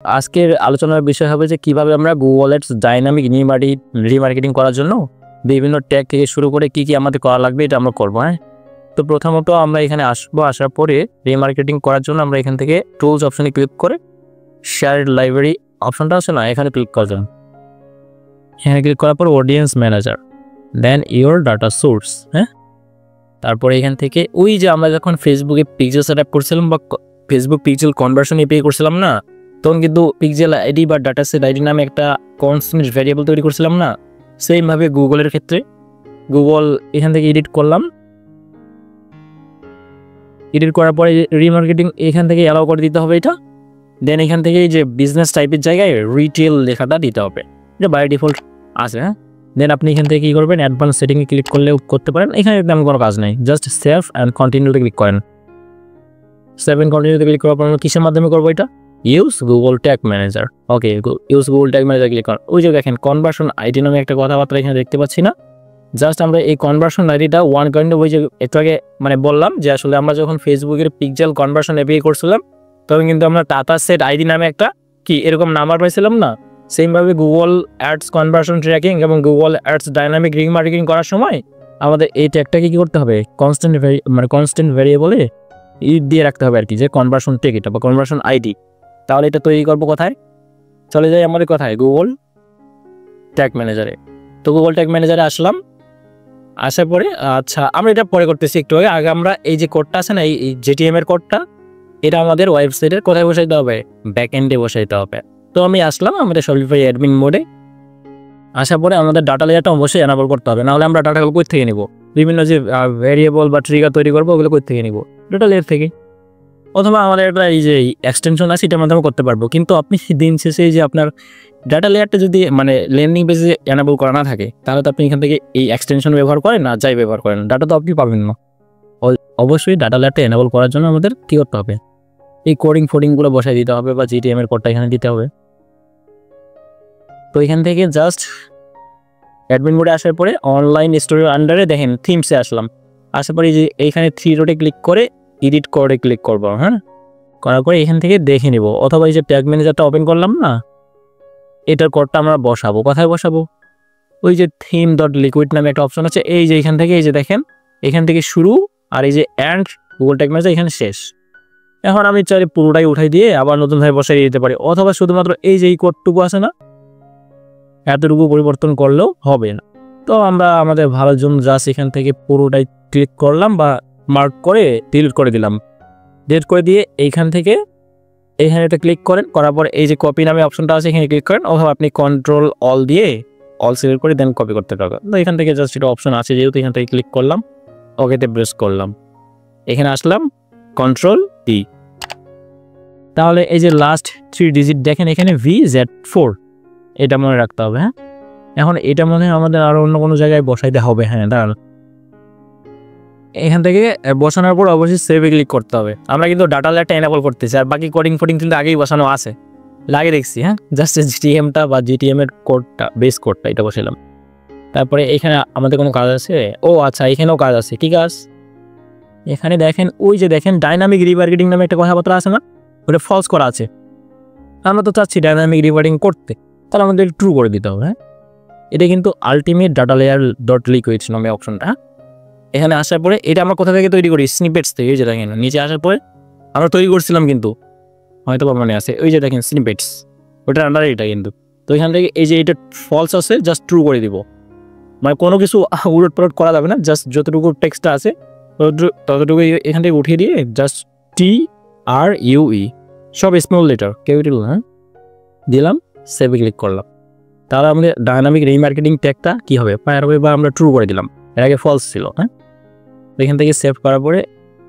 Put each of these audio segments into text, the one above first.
আজকের আলোচনার বিষয় হবে যে কিভাবে আমরা গুগল অ্যাডস ডাইনামিক রিমার্কেটিং করার জন্য বিভিন্ন ট্যাগ থেকে শুরু করে কি কি আমাদের করা লাগবে এটা আমরা করবো। হ্যাঁ, তো প্রথমত আমরা এখানে আসার পরে রিমার্কেটিং করার জন্য আমরা এখান থেকে টুলস অপশনে ক্লিক করে শেয়ার লাইব্রেরি অপশনটা আছে না, এখানে ক্লিক করবেন। এখানে ক্লিক করার পর audience manager, then your data source. হ্যাঁ, তারপরে এখান থেকে ওই যে আমরা যখন ফেসবুকে পিক্সেল সেট আপ করছিলাম বা ফেসবুক পিক্সেল কনভার্সন এপিআই করছিলাম না, তখন কিন্তু পিক্সেল আইডি বা ডাটা সেট আইডি নামে একটা কনস্ট্যান্ট ভ্যারিয়েবল তৈরি করছিলাম না, সেইমভাবে গুগলের ক্ষেত্রে গুগল এখান থেকে এডিট করলাম। এডিট করার পরে রিমার্কেটিং এখান থেকে অ্যালাউ করে দিতে হবে এটা। দেন এখান থেকে যে বিজনেস টাইপের জায়গায় রিটেল লেখাটা দিতে হবে, এটা বাই ডিফল্ট আছে। হ্যাঁ, দেন আপনি এখান থেকে কী করবেন, অ্যাডভান্স সেটিংয়ে ক্লিক করলেও করতে পারেন। এখানে তেমন কোনো কাজ নেই, জাস্ট সেভ অ্যান্ড কন্টিনিউতে ক্লিক করেন। সেভ অ্যান্ড কন্টিনিউতে ক্লিক করার পর আমরা কিসের মাধ্যমে করবো এটা, use Google tag manager. Okay, use Google tag manager click করেন। ওই যে দেখেন কনভার্সন আইডি নামে একটা কথাবার্তা এখানে দেখতে পাচ্ছি না, জাস্ট আমরা এই কনভার্সন আইডিটা ওয়ান কাইন্ড ওই যে একটু আগে মানে বললাম যে আসলে আমরা যখন ফেসবুকের পিক্সেল কনভার্সন এপিআই করছিলাম তখন কিন্তু আমরা টাটা সেট আইডি নামে একটা কি এরকম নাম্বার পাইছিলাম না, সেমভাবে গুগল অ্যাডস কনভার্সন ট্র্যাকিং এবং গুগল অ্যাডস ডাইনামিক রিমার্কেটিং করার সময় আমাদের এই ট্যাগটাকে কী করতে হবে, কনস্ট্যান্ট ভ্যারিয়েবলে দিয়ে রাখতে হবে আর কি, যে কনভার্সন ট্যাগ এটা বা কনভার্সন আইডি। তাহলে এটা তৈরি করবো কোথায়, চলে যাই আমাদের কোথায়, গুগল ট্যাগ ম্যানেজারে। তো গুগল ট্যাগ ম্যানেজারে আসলাম, আসার পরে আচ্ছা আমরা এটা পরে করতেছি একটু আগে আমরা এই যে কোডটা আছে না, এই জিটিএম এর কোডটা, এটা আমাদের ওয়েবসাইটের কোথায় বসাইতে হবে, ব্যাক এন্ডে বসাইতে হবে। তো আমি আসলাম আমাদের শপিফাই অ্যাডমিন মোডে। আসার পরে আমাদের ডাটা লেয়ারটা অবশ্যই এনাবল করতে হবে, নাহলে আমরা ডাটাগুলো কই থেকে নিব, বিভিন্ন যে ভ্যারিয়েবল বা ট্রিগার তৈরি করবো ওগুলো কই থেকে নিব, ডাটা লেয়ার থেকে। অথবা আমাদের একটা এই যে এক্সটেনশন আছে এটার মাধ্যমে করতে পারবো। কিন্তু আপনি দিন শেষে যে আপনার ডাটা লেয়ারটা যদি মানে ল্যান্ডিং পেজে এনাবল করা না থাকে, তাহলে তো আপনি এখান থেকে এই এক্সটেনশন ব্যবহার করেন না যাই ব্যবহার করেন, ডাটা তো আপনি পাবেন না। অবশ্যই ডাটা লেয়ারটা এনাবল করার জন্য আমাদের কী করতে হবে, এই ফোডিংগুলো বসাই দিতে হবে বা জিটিএম এর কোডটা এখানে দিতে হবে। তো এখান থেকে জাস্ট অ্যাডমিন মোডে আসার পরে অনলাইন স্টোরের আন্ডারে দেখেন থিমসে আসলাম। আসার পরে যে এইখানে 3 ডটে ক্লিক করে এডিট কোডে ক্লিক করবো। হ্যাঁ, করার পরে এখান থেকে দেখে নিব, অথবা এই যে ট্যাগ ম্যানেজারটা ওপেন করলাম না, এটার কোডটা আমরা বসাবো। কোথায় বসাবো, ওই যে থিম ডট লিকুইড নামে একটা অপশন আছে, এই যে এখান থেকে এই যে দেখেন এখান থেকে শুরু, আর এই যে অ্যান্ড গুগল ট্যাগ ম্যানেজার এখানে শেষ। এখন আমি চাইলে পুরোটাই উঠাই দিয়ে আবার নতুনভাবে বসাই দিতে পারি, অথবা শুধুমাত্র এই যে এই কোডটুকু আছে না, এতটুকু পরিবর্তন করলেও হবে না। তো আমরা আমাদের ভালোর জন্য জাস্ট এখান থেকে পুরোটাই ক্লিক করলাম বা মার্ক করে ডিলিট করে দিলাম। ডিলিট করে দিয়ে এইখান থেকে এখানে একটা ক্লিক করেন, করার পর এই যে কপি নামে অপশনটা আছে এখানে ক্লিক করেন, অথবা আপনি কন্ট্রোল অল দিয়ে অল সিলেক্ট করে দেন কপি করতে পারবেন। তো এখান থেকে জাস্ট এটা অপশন আছে যেহেতু, এখান থেকে ক্লিক করলাম, ওকেতে প্রেস করলাম, এখানে আসলাম কন্ট্রোল টি। তাহলে এই যে লাস্ট 3 ডিজিট দেখেন এখানে VZ4, এটা মনে রাখতে হবে। হ্যাঁ, এখন এটা মনে হয় আমাদের আরও অন্য কোনো জায়গায় বসাইতে হবে। হ্যাঁ, দাঁড়ান, এখান থেকে বসানোর পর অবশ্যই সেভে ক্লিক করতে হবে। আমরা কিন্তু ডাটা লেয়ারটা এনাবল করতেছি, আর বাকি কোডিং কিন্তু আগেই বসানো আছে, লাগে দেখছি। হ্যাঁ, জাস্ট জিটিএমটা বা জিটিএম এর কোডটা, বেস কোডটা এটা বসালাম। তারপরে এখানে আমাদের কোনো কাজ আছে, ও আচ্ছা এখানেও কাজ আছে। কি কাজ, এখানে দেখেন ওই যে দেখেন ডাইনামিক রিমার্কেটিং নামে একটা কথাবার্তা আছে না, ওটা ফলস করা আছে। আমরা তো চাচ্ছি ডাইনামিক রিমার্কেটিং করতে, তাহলে আমাদের ট্রু করে দিতে হবে। হ্যাঁ, এটা কিন্তু ultimate data layer dot liquid নামে অপশনটা। এখানে আসার পরে এটা আমরা কোথা থেকে তৈরি করি, স্নিপেটস থেকে। এই যে দেখেন নিচে আসার পরে আমরা তৈরি করছিলাম কিন্তু হয়তো বা মনে আছে, ওই যে দেখেন স্নিপেটস, ওটার আন্ডারে এটা কিন্তু। তো এখান থেকে এই যে এটা ফলস আছে জাস্ট ট্রু করে দিব, মানে কোনো কিছু উলট পালট করা যাবে না, জাস্ট যতটুকু টেক্সটটা আছে ততটুকু এখান থেকে উঠিয়ে দিয়ে জাস্ট TRUE সব স্মল লেটার, ক্যাপিটাল। হ্যাঁ, দিলাম, সেভে ক্লিক করলাম। তাহলে আমাদের ডাইনামিক রিমার্কেটিং ট্যাগটা কী হবে, ফায়ার হবে বা আমরা ট্রু করে দিলাম, এর আগে ফলস ছিল। হ্যাঁ, এখান থেকে সেভ করার পরে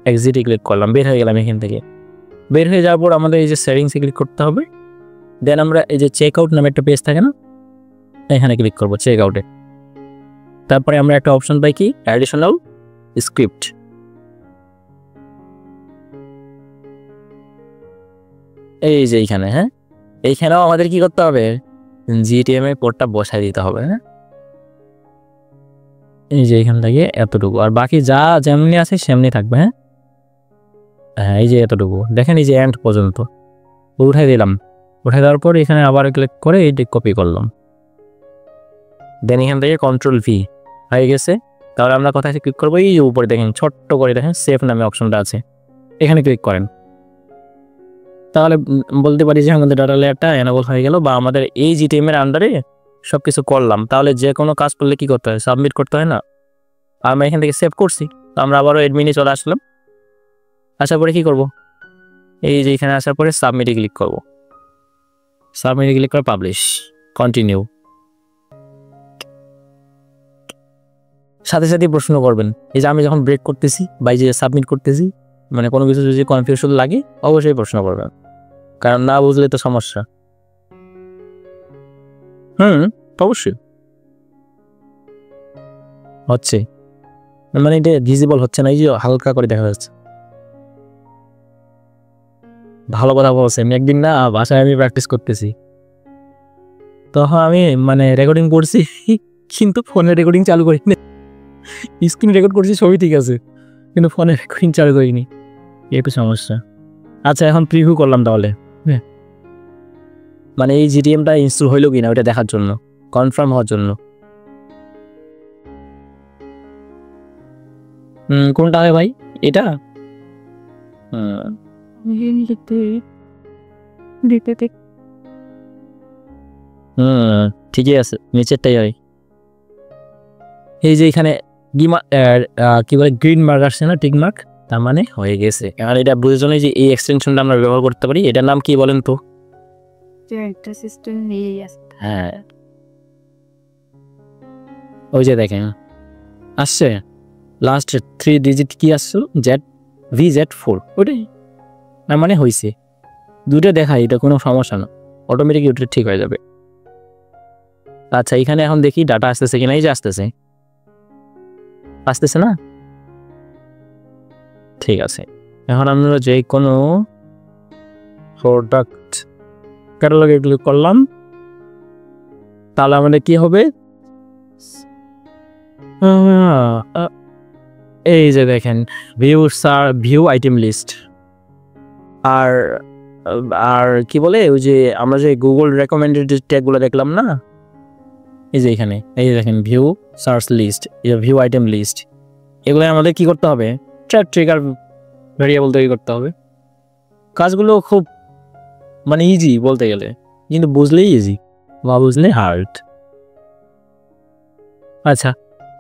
এক্সিটে ক্লিক করলাম, বের হয়ে গেলাম। এখান থেকে বের হয়ে যাওয়ার পর আমাদের এই যে সেটিংসে ক্লিক করতে হবে। দেন আমরা এই যে চেক আউট নামে একটা পেজ থাকে না, এখানে ক্লিক করবো চেক আউটে। তারপরে আমরা একটা অপশন পাই কি, অ্যাডিশনাল স্ক্রিপ্ট। এই যে এইখানে, হ্যাঁ এইখানেও আমাদের কি করতে হবে, জিটিএম এর কোডটা বসাই দিতে হবে। হ্যাঁ, এই যে এখান থেকে এতটুকু, আর বাকি যা যেমনি আছে সেমনি থাকবে। হ্যাঁ, হ্যাঁ এই যে এতটুকু দেখেন, এই যে এন্ড পর্যন্ত উঠাই দিলাম। উঠে দেওয়ার পর এখানে আবার ক্লিক করে এইটা কপি করলাম, দেন এখান থেকে কন্ট্রোল ভি হয়ে গেছে। তাহলে আমরা কোথায় ক্লিক করবো, এই যে উপরে দেখেন ছোট্ট করে দেখেন সেভ নামে অপশনটা আছে, এখানে ক্লিক করেন। তাহলে বলতে পারি যে আমাদের ডাটা লেয়ারটা এনাবল হয়ে গেল, বা আমাদের এই জিটিএম এর আন্ডারে সব কিছু করলাম। তাহলে যে কোনো কাজ করলে কি করতে হয়, সাবমিট করতে হয় না। আমরা এখান থেকে সেভ করছি, তো আমরা আবারও এডমিনে চলে আসলাম। আসার পরে কি করব, এই যে এখানে আসার পরে সাবমিটে ক্লিক করব, সাবমিটে ক্লিক করে পাবলিশ, কন্টিনিউ। সাথে সাথে প্রশ্ন করবেন, এই যে আমি যখন ব্রেক করতেছি বা এই যে সাবমিট করতেছি, মানে কোনো কিছু যদি কনফিউশন লাগে অবশ্যই প্রশ্ন করবেন, কারণ না বুঝলে তো সমস্যা। অবশ্যই হচ্ছে, মানে এটা ভিজিবল হচ্ছে না, এই যে হালকা করে দেখা যাচ্ছে। ভালো কথা বলছে, আমি একদিন না বাসায় আমি প্র্যাকটিস করতেছি, তখন আমি মানে রেকর্ডিং করছি কিন্তু ফোনে রেকর্ডিং চালু করিনি, স্ক্রিন রেকর্ড করছি ছবি ঠিক আছে, কিন্তু ফোনে রেকর্ডিং চালু করিনি, একটু সমস্যা। আচ্ছা এখন প্রিভিউ করলাম তাহলে, মানে এই জিটিএমটা ইনস্টল হইলো কিনা ওইটা দেখার জন্য, কনফার্ম হওয়ার জন্য। কোনটা হয় ভাই, এটা ঠিকই আছে, নিচেরটাই হয়। এই যে এখানে কি বলে গ্রিন মার্ক আসছে না, টিক মার্ক, তার মানে হয়ে গেছে। আর এটা বুঝে জন্য যে এই এক্সটেনশনটা আমরা ব্যবহার করতে পারি, এটার নাম কি বলেন তো? হ্যাঁ ওই যে দেখেন আসছে লাস্ট 3 ডিজিট কি আসছিল, VZ4, ওটাই না, মানে হয়েছে। দুটো দেখাই, এটা কোনো সমস্যা না, অটোমেটিক ওটা ঠিক হয়ে যাবে। আচ্ছা এখানে এখন দেখি ডাটা আসতেছে কিনা, এই যে আসতেছে না, ঠিক আছে। এখন আমরা যে কোনো প্রোডাক্ট ক্যাটালগে ক্লিক করলাম, তাহলে আমাদের কি হবে, এই যে দেখেন ভিউ আইটেম লিস্ট, আর আর কি বলে ওই যে আমরা যে গুগল রেকমেন্ডেড ট্যাগগুলো দেখলাম না, এই যে এখানে এই যে দেখেন view search list, view item list, এগুলো আমাদের কি করতে হবে, ট্রিগার ভেরিয়েবল তৈরি করতে হবে। কাজগুলো খুব মানে ইজি বলতে গেলে, কিন্তু বুঝলেই ইজি বা বুঝলে হার্ড। আচ্ছা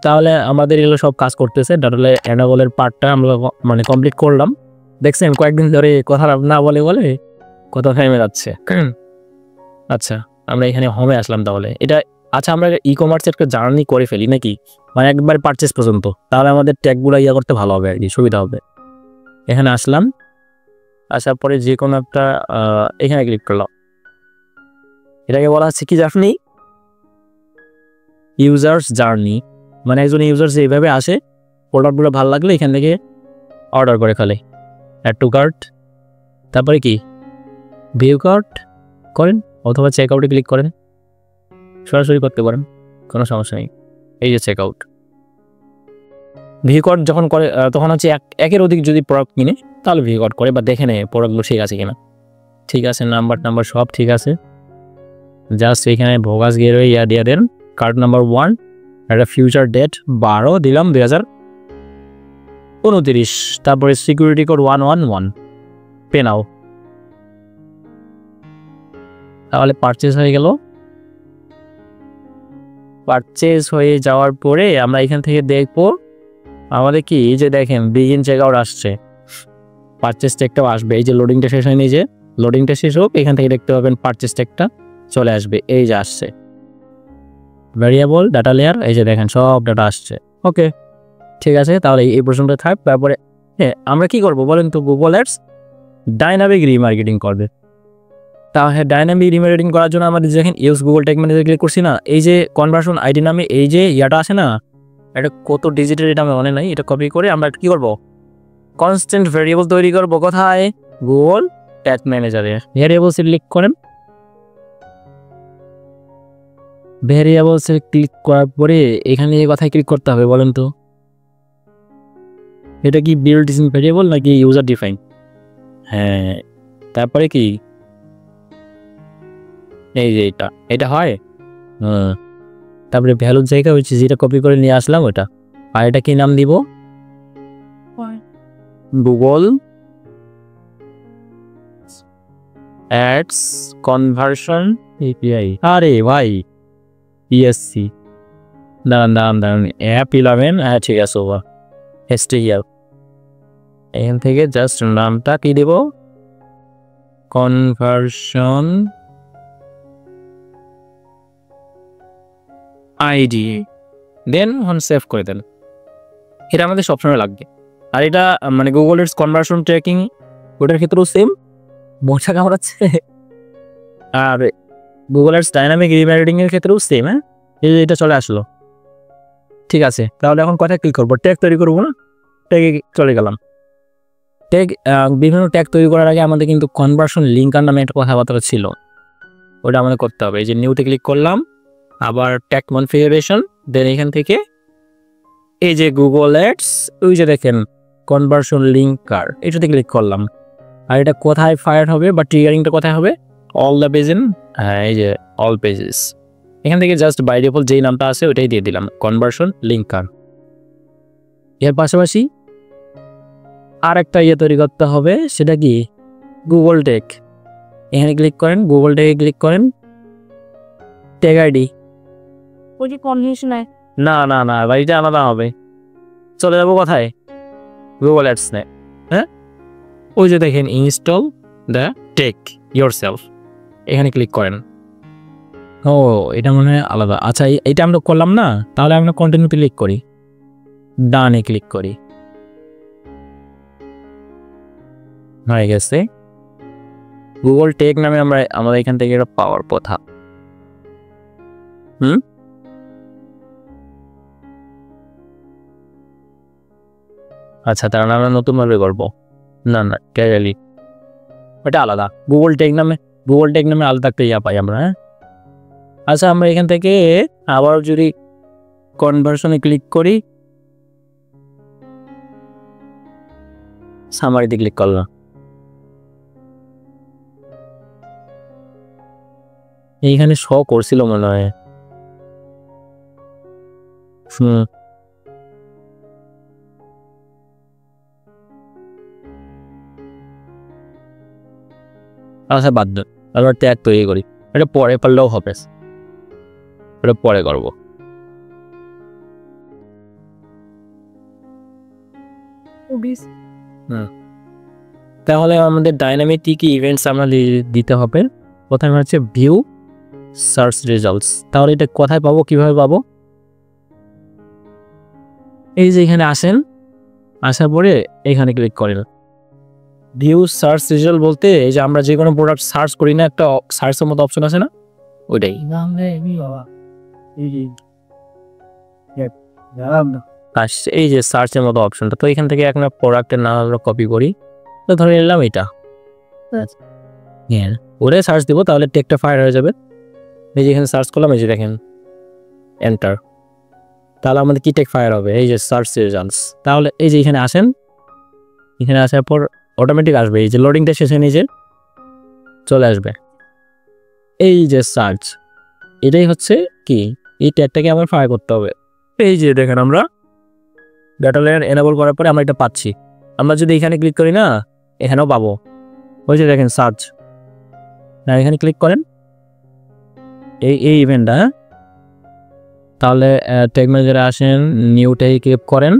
তাহলে আমাদের এগুলো সব কাজ করতেছে, ডাটালে এনাবলের পার্টটা আমরা মানে কমপ্লিট করলাম। দেখছেন কয়েকদিন ধরে কথা না বলে বলে কথা থেমে যাচ্ছে। আচ্ছা আমরা এখানে হোমে আসলাম তাহলে, এটা আচ্ছা আমরা ই কমার্সের একটা জার্নি করে ফেলি নাকি, মানে একবার পারচেস পর্যন্ত, তাহলে আমাদের ট্যাগগুলো ইয়া করতে ভালো হবে আর কি, সুবিধা হবে। এখানে আসলাম, আসার পরে যে কোনো একটা এখানে ক্লিক করলাম, এটাকে বলা হচ্ছে কি জার্নি, ইউজার্স জার্নি, মানে একজন ইউজার যেভাবে আসে প্রোডাক্টগুলো ভালো লাগলে এখান থেকে অর্ডার করে ফেলে, অ্যাড টু কার্ট, তারপরে কি ভিউ কার্ট করেন অথবা চেক আউটে ক্লিক করেন, সরাসরি করতে পারেন, কোনো সমস্যা নেই। এই যে চেক আউট, ভিউ কার্ট যখন করে তখন হচ্ছে একের অধিক যদি প্রোডাক্ট কিনে তাহলে ভিউ কার্ট করে বা দেখে নেয় প্রোডাক্টগুলো ঠিক আছে কিনা, ঠিক আছে নাম্বার সব ঠিক আছে, জাস্ট এখানে ভোগাস গিয়ে ইয়া দিয়ে দেন কার্ড নাম্বার 1, একটা ফিউচার ডেট 12 দিলাম 2029, তারপরে সিকিউরিটি কোড 111 পে নাও, তাহলে পারচেজ হয়ে গেল। পারচেজ হয়ে যাওয়ার পরে আমরা এখান থেকে দেখবো আমাদের কি, এই যে দেখেন বিগিন চেক আউট আসছে, পারচেজ ট্যাগটাও আসবে, এই যে লোডিংটা শেষ হয়নি, যে লোডিংটা শেষ হোক এখান থেকে দেখতে পাবেন পারচেজ ট্যাগটা চলে আসবে, এই যে আসছে ভ্যারিয়েবল ডাটা লেয়ার, এই যে দেখেন সব ডাটা আসছে। ওকে ঠিক আছে, তাহলে এই পর্যন্ত থাক। তারপরে হ্যাঁ আমরা কি করব বলেন তো, গুগল অ্যাডস ডাইনামিক রিমার্কেটিং করবে। তাহলে ডাইনামিক রিমার্কেটিং করার জন্য আমাদের দেখেন use Google tag manager click করছি না, এই যে কনভার্সন আইডি নামে এই যে ইয়াটা আছে না, এটা কত ডিজিটের এটা আমার মনে নাই, এটা কপি করে আমরা কি করব, কনস্ট্যান্ট ভ্যারিয়েবল তৈরি করব, কোথায়, গুগল ট্যাগ ম্যানেজারে ভ্যারিয়েবলসে ক্লিক করেন। ভ্যারিয়েবলসে ক্লিক করার পরে এখানে এই কথায় ক্লিক করতে হবে বলেন তো, এটা কি বিল্ড ইন ভ্যারিয়েবল নাকি ইউজার ডিফাইন, হ্যাঁ তারপরে কি এই যে এটা হয়। তারপরে ভ্যালুর জায়গা হচ্ছে যেটা কপি করে নিয়ে আসলাম ওটা। আর এটা কি নাম দিব? Google ads conversion API. আরে ভাই ইএসসি, দাঁড়ান অ্যাপ 11। হ্যাঁ ঠিক আছে, ওভার এসটিএল। এখান থেকে জাস্ট নামটা কি দেব? Conversion ID. দেন সেভ করে দেন। এটা আমাদের সবসময় লাগবে। আর এটা মানে গুগল এর কনভার্সন ট্র্যাকিং ওটার ক্ষেত্রেও সেম, মশা কামড়াচ্ছে। আর গুগল এর ডাইনামিক রিমার্কেটিং এর ক্ষেত্রেও সেম। হ্যাঁ, এই যে এটা চলে আসলো। ঠিক আছে, তাহলে এখন কোথায় ক্লিক করবো? ট্যাগ তৈরি করবো না? ট্যাগে চলে গেলাম। ট্যাগ, বিভিন্ন ট্যাগ তৈরি করার আগে আমাদের কিন্তু কনভার্সন লিঙ্কার নামে একটা কথাবার্তা ছিল, ওটা আমাদের করতে হবে। এই যে নিউতে ক্লিক করলাম, আবার ট্যাগ কনফিগারেশন, দেন এখান থেকে এই যে গুগল অ্যাডস, ওই যে দেখেন কনভার্সন লিঙ্কার, এটাতে ক্লিক করলাম। আর এটা কোথায় ফায়ার হবে বা ট্রিগারিংটা কোথায় হবে? All the pages. হ্যাঁ, এই যে অল পেজেস, এখান থেকে জাস্ট বাই ডিফল্ট যেই নামটা আছে ওটাই দিয়ে দিলাম, কনভার্সন লিঙ্কার। এর পাশাপাশি আর একটা তৈরি করতে হবে, সেটা কি? Google tag. এখানে ক্লিক করেন, গুগল ট্যাগে ক্লিক করেন, ট্যাগ আইডি। ওই যে কনভেনশন না বাড়িটা আলাদা হবে। চলে যাবো কোথায়? গুগল অ্যাডস নে। হ্যাঁ, ওই যে দেখেন ইনস্টল দ্য ট্যাগ ইয়োরসেলফ, এখানে ক্লিক করেন। ও, এটা মনে হয় আলাদা। আচ্ছা, এটা আমরা করলাম না, তাহলে আমরা কন্টিনিউ ক্লিক করি, ডানে ক্লিক করি, হয়ে গেছে। গুগল ট্যাগ নামে আমরা এখান থেকে এটা পাওয়ার কথা। আচ্ছা, তাহলে আমরা নতুনভাবে করবো। না ক্যাজুয়ালি, ওটা আলাদা। গুগল ট্যাগ নামে আলাদা একটা ইয়া পাই আমরা। হ্যাঁ, আচ্ছা, আমরা এখান থেকে আবার যদি কনভার্সনে ক্লিক করি, সামারিতে ক্লিক করলাম, এইখানে শো করছিল মনে হয়। আচ্ছা, বাদ দেন, আবার ট্যাগ তৈরি করি। এটা পরে পারলেও হবে, এটা পরে করবো। তাহলে আমাদের ডাইনামিক কি ইভেন্টস আমরা দিতে হবে। প্রথমে হচ্ছে ভিউ সার্চ রেজাল্টস। তাহলে এটা কোথায় পাবো, কিভাবে পাবো? এই যে এখানে আসেন, আসার পরে এখানে ক্লিক করেন। ভিউ সার্চ রেজাল্ট বলতে এই যে আমরা যে কোনো প্রোডাক্ট সার্চ করি না, একটা সার্চের মতো অপশন আছে না, ওইটাই। এই যে সার্চের মতো অপশনটা, তো এখান থেকে একটা প্রোডাক্টের নাম আমরা কপি করি, তো ধরে নিলাম এটা। হ্যাঁ, ওটাই সার্চ দিব, তাহলে টেকটা ফায়ার হয়ে যাবে। এই যে এখানে সার্চ করলাম, এই যে দেখেন এন্টার, তাহলে আমাদের কি টেক ফায়ার হবে? এই যে সার্চ রেজাল্টস। তাহলে এই যে এখানে আসেন, এখানে আসার পর অটোমেটিক আসবে, এই যে লোডিংটা শেষে নিজে চলে আসবে। এই যে সার্চ, এটাই হচ্ছে কি, এই ট্যাগটাকে আমার ফায়ার করতে হবে। এই যে দেখেন আমরা ডাটা লেয়ার এনেবল করার পরে আমরা এটা পাচ্ছি। আমরা যদি এখানে ক্লিক করি না, এখানেও পাবো। ওই যে দেখেন সার্চ, না এখানে ক্লিক করেন এই ইভেন্টটা। তাহলে ট্যাগ ম্যানেজারে আসেন, নিউ ট্যাগে ক্লিক করেন,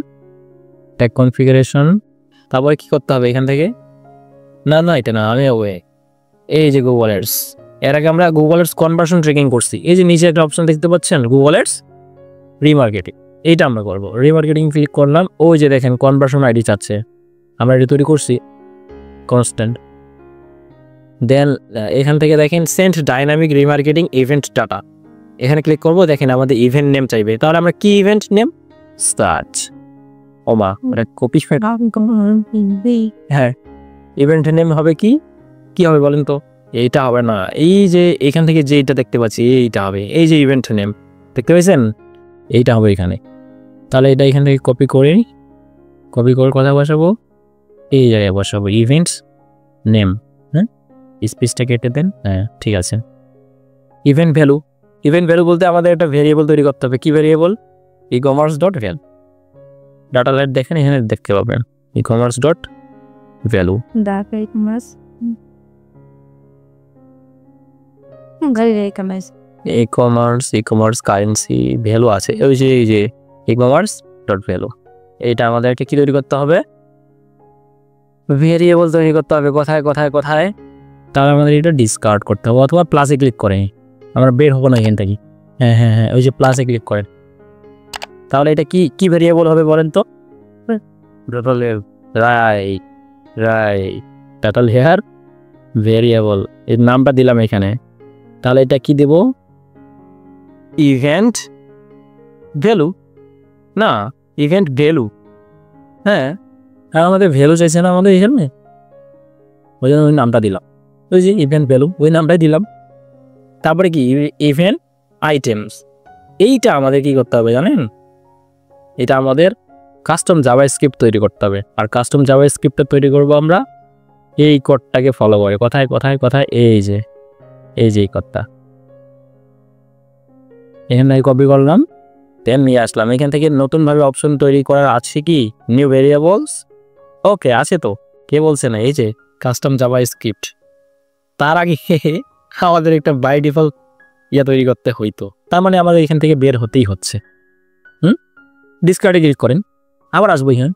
ট্যাগ কনফিগারেশন, তারপরে কি করতে হবে এখান থেকে? না এটা না, আমি এই যে গুগল অ্যাডস। এর আগে আমরা গুগল অ্যাডস কনভার্সন ট্র্যাকিং করছি। এই যে নিচে একটা অপশন দেখতে পাচ্ছেন, গুগল অ্যাডস রিমার্কেটিং, এইটা আমরা করবো। রিমার্কেটিং ক্লিক করলাম, ওই যে দেখেন কনভার্সন আইডি চাচ্ছে, আমরা এটা তৈরি করছি কনস্ট্যান্ট। দেন এখান থেকে দেখেন sent dynamic remarketing event data, এখানে ক্লিক করবো। দেখেন আমাদের ইভেন্ট নেম চাইবে, তাহলে আমরা কি ইভেন্ট নেম? স্টার্ট। ওমা, এটা কপি। হ্যাঁ, ইভেন্ট নেম হবে কি হবে বলেন তো? এইটা হবে না, এই যে এখান থেকে যেটা দেখতে পাচ্ছি এইটা হবে। এই যে ইভেন্ট নেম দেখতে পাচ্ছেন, এইটা হবে এখানে। তাহলে এটা এখান থেকে কপি করে কথা বসাবো, এই জায়গায় বসাবো ইভেন্টস নেম। হ্যাঁ, স্পেসটা কেটে দেন। হ্যাঁ, ঠিক আছে। Event value. ইভেন্ট ভ্যালু বলতে আমাদের একটা ভেরিয়েবল তৈরি করতে হবে। কি variable? E-commerce dot value. Data light দেখেন এখানে দেখতে পাবেন e-commerce dot value. Data e-commerce গাড়ি e-commerce e-commerce currency value আছে, ওই যে এই যে ই কমার্স ডট ভ্যালু। এইটা আমাদেরকে কি তৈরি করতে হবে? ভেরিয়েবল তৈরি করতে হবে। কোথায় কোথায় কোথায়? তাহলে আমাদের এটা ডিসকার্ড করতে হবে, অথবা প্লাসে ক্লিক করে আমরা বের হবো না এখান থেকে। হ্যাঁ হ্যাঁ হ্যাঁ, ওই যে প্লাসে ক্লিক করেন। তাহলে এটা কি কি ভেরিয়েবল হবে বলেন তো? Right right, total here variable, এর নামটা দিলাম এখানে। তাহলে এটা কি দেব? ইভেন্ট ভ্যালু না, ইভেন্ট ভ্যালু। হ্যাঁ, আর আমাদের ভ্যালু চাইছে না আমাদের এখানে, ওই জন্য ওই নামটা দিলাম। ওই যে ইভেন্ট ভ্যালু, ওই নামটাই দিলাম। তারপরে কি ইভেন্ট আইটেমস, এইটা আমাদের কি করতে হবে জানেন? এটা আমাদের কাস্টম জাভাস্ক্রিপ্ট তৈরি করতে হবে। আর কাস্টম জাভাস্ক্রিপ্টটা তৈরি করব আমরা এই কোডটাকে ফলো করে। কোথায় কোথায় কোথায়? এই যে এই কোডটা এখান থেকে কপি করলাম, দেন নিয়ে আসলাম। এখান থেকে নতুনভাবে অপশন তৈরি করার আছে কি? New variables. ওকে, আছে তো, কে বলছে না? এই যে কাস্টম জাভাস্ক্রিপ্ট। তার আগে আমাদের একটা বাই ডিফল্ট তৈরি করতে হইতো, তার মানে আমাদের এখান থেকে বের হতেই হচ্ছে। ডিসকার্ডে ক্লিক করেন, আবার আসবো এখানে।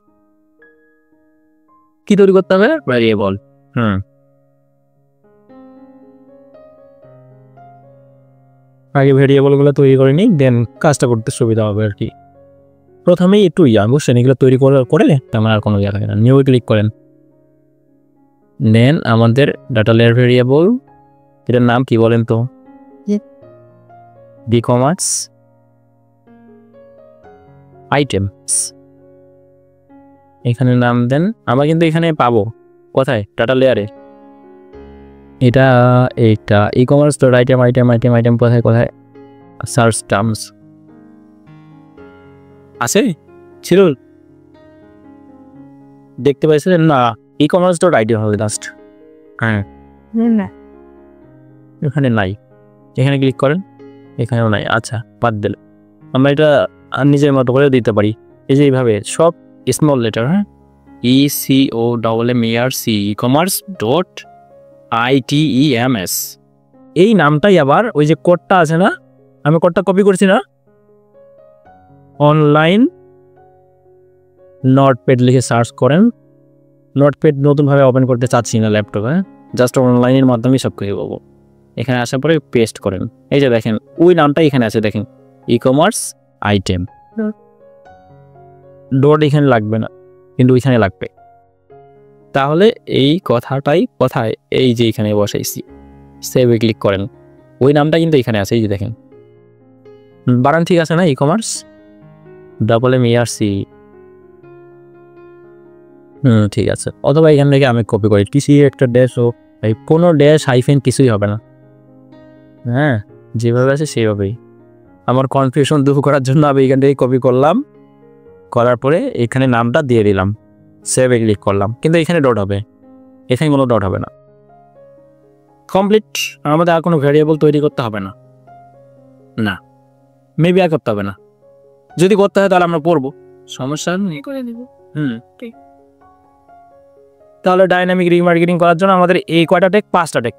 কি তৈরি করতে হবে? ভেরিয়েবল। আগে ভেরিয়েবলগুলো তৈরি করে নিই, দেন কাজটা করতে সুবিধা হবে আর কি। প্রথমেই একটু বুঝছেন, এগুলো তৈরি করে তেমন আর কোনো থাকে না। নিউ ক্লিক করেন, দেন আমাদের ডাটা লেয়ার ভেরিয়েবল, এটার নাম কি বলেন তো? E commerce items. এখানে নাম দেন। আমরা কিন্তু এখানে পাবো কোথায়? ডাটা লেয়ারে। এটা এইটা e commerce dot item item item item কোথায় কোথায়? সার্চ টার্মস আছে, ছিল, দেখতে পাইছিলেন না? ই কমার্স ডট আইটেম হবে লাস্ট। হ্যাঁ, না এখানে নাই। এখানে ক্লিক করেন, এখানেও নাই। আচ্ছা, বাদ দিলে আমরা এটা নিজের মতো করে দিতে পারি। এই যে এইভাবে সব স্মল লেটার। হ্যাঁ, ECOMMERC e commerce dot ITEMS। এই নামটাই আবার ওই যে কোডটা আছে না, আমি কোডটা কপি করছি না, অনলাইন নোটপ্যাড লিখে সার্চ করেন। নোটপ্যাড নতুনভাবে ওপেন করতে চাচ্ছি না ল্যাপটপে, জাস্ট অনলাইনের মাধ্যমেই সব কিছু পাবো। এখানে আসার পরে পেস্ট করেন। এই যে দেখেন ওই নামটা এখানে আছে, দেখেন ই কমার্স আইটেম। ডট এখানে লাগবে না, কিন্তু ওইখানে লাগবে। তাহলে এই কথাটাই কোথায়? এই যে এখানে বসাইছি, সেভে ক্লিক করেন। ওই নামটা কিন্তু এখানে আছে, এই যে দেখেন। বানান ঠিক আছে না? E commerce MERC। ঠিক আছে। অথবা এখান থেকে আমি কপি করি, কিছু একটা ড্যাশ ও কোনো ড্যাশ হাইফেন কিছুই হবে না। হ্যাঁ, যেভাবে আছে সেভাবেই। আমার কনফিউশন দূর করার জন্য আমি এখান থেকে কপি করলাম, করার পরে এখানে নামটা দিয়ে দিলাম, সেভে ক্লিক করলাম। কিন্তু এখানে ডট হবে, এখানে কোনো ডট হবে না। কমপ্লিট। আমাদের আর কোনো ভ্যারিয়েবল তৈরি করতে হবে না, না মেবি আর করতে হবে না। যদি করতে হয় তাহলে আমরা পড়বো, সমস্যা নেই। করে দিব। ঠিক। তাহলে ডাইনামিক রিমার্কেটিং করার জন্য আমাদের এই কয়টা টেক? 5টা টেক।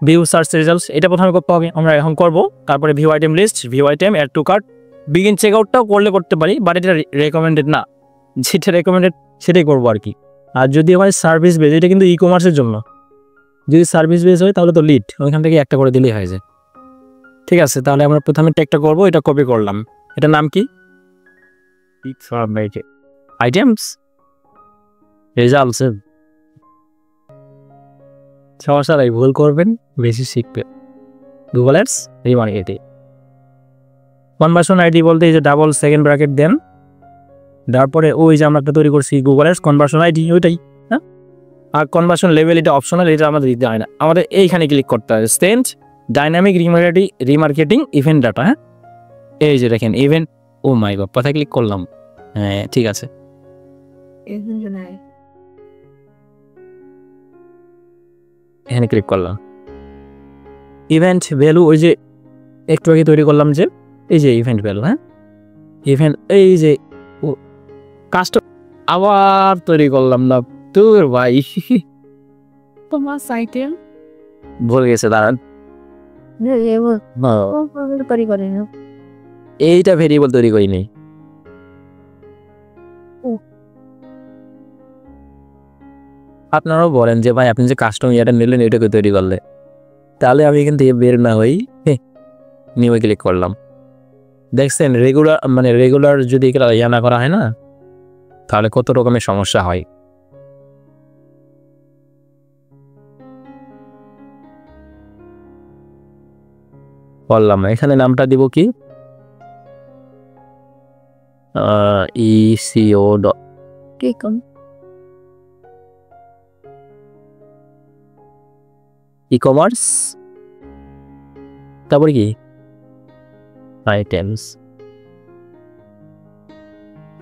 ভিউ সার্চ রেজাল্টস, এটা প্রথমে করতে হবে, আমরা এখন করব। তারপরে view item list, view item, add to cart, begin check আউটটাও করতে পারি, বাট এটা রেকমেন্ডেড না। যেটা রেকমেন্ডেড সেটাই করবো আর কি। আর যদি আমার সার্ভিস বেস, এটা কিন্তু ই কমার্সের জন্য, যদি সার্ভিস বেস হয় তাহলে তো লিড, ওইখান থেকে একটা করে দিলেই হয়ে যায়। ঠিক আছে, তাহলে আমরা প্রথমে টেকটা করবো, এটা কপি করলাম। এটার নাম কি? Items results. সমস্যা নাই, ভুল করবেন, বেশি শিখবে। Google ads remarketing. Conversion ID বলতে এই যে ডাবল সেকেন্ড ব্র্যাকেট দেন, তারপরে ওই যে আমরা একটা তৈরি করছি গুগল অ্যাডস কনভার্সন আইডি, ওইটাই। হ্যাঁ, আর কনভার্সন লেভেল এটা অপশনাল, এটা আমাদের দিতে হয় না। আমাদের এইখানে ক্লিক করতে হবে, send dynamic remarketing event data. হ্যাঁ, এই যে দেখেন ইভেন্ট, ও মাই গড, কোথায় ক্লিক করলাম? হ্যাঁ, ঠিক আছে, এখানে ক্লিক করলাম। ইভেন্ট ভ্যালু ওই যে একটু আগে তৈরি করলাম যে এই যে ইভেন্ট ভ্যালু, হ্যাঁ ইভেন্ট এই যে কাস্টম আবার তৈরি করলাম না তোর ভাই তোমার সাইটে ভুলে গেছে দাঁড়ান। তৈরি করে না। এইটা ভেরিয়েবল তৈরি করিনি। আপনারাও বলেন যে ভাই আপনি যে কাস্টম ইয়াটা নিলেন এটাকে তৈরি করলে, তাহলে আমি এখান থেকে বের না হই নিউ ক্লিক করলাম। দেখছেন রেগুলার যদি ইয়া না করা হয় না তাহলে কত রকমের সমস্যা হয়। বললাম এখানে নামটা দিব কি ইসিও ঠিক ই-কমার্স, তারপরে কি আইটেমস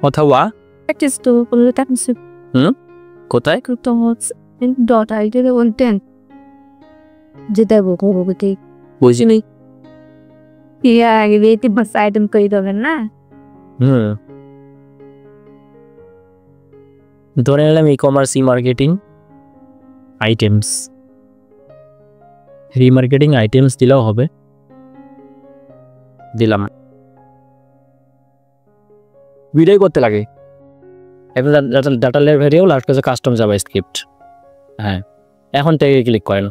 অথবা practice to politics কোথায় cryptomods in dot idea on 10 যেটা বলতে বুঝিনি। ইয়া রিলেটিভ বাস আইটেম করে দেবেন না। ধরে নিলাম ই-কমার্স ই-মার্কেটিং আইটেমস, রিমার্কেটিং আইটেমস দিলেও হবে, দিলাম। ভিডিও করতে লাগে এখন ডাটা লেয়ার ভেরিয়েবল আর কাছে কাস্টম জাভাস্ক্রিপ্ট। হ্যাঁ এখন থেকে ক্লিক করেন।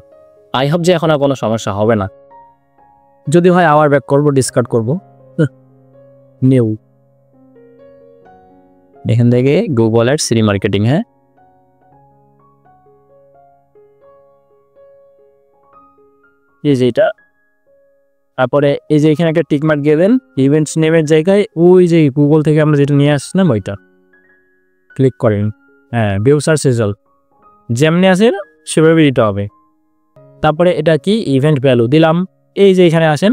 আই হোপ যে এখন আর কোনো সমস্যা হবে না, যদি হয় আবার ব্যাক করবো ডিসকার্ড করবো। নিউ এখান থেকে গুগল অ্যাডস রিমার্কেটিং, হ্যাঁ এই যে এটা, তারপরে এই যে এখানে একটা টিকমার্ক দিয়ে দেন ইভেন্টস নেমের জায়গায় ওই যে গুগল থেকে আমরা যেটা নিয়ে আসছিলাম ওইটা ক্লিক করেন। হ্যাঁ ভিউ সার্চ রেজাল্ট যেমনি আছে সেভাবে দিতে হবে। তারপরে এটা কি ইভেন্ট ভ্যালু দিলাম। এই যে এখানে আসেন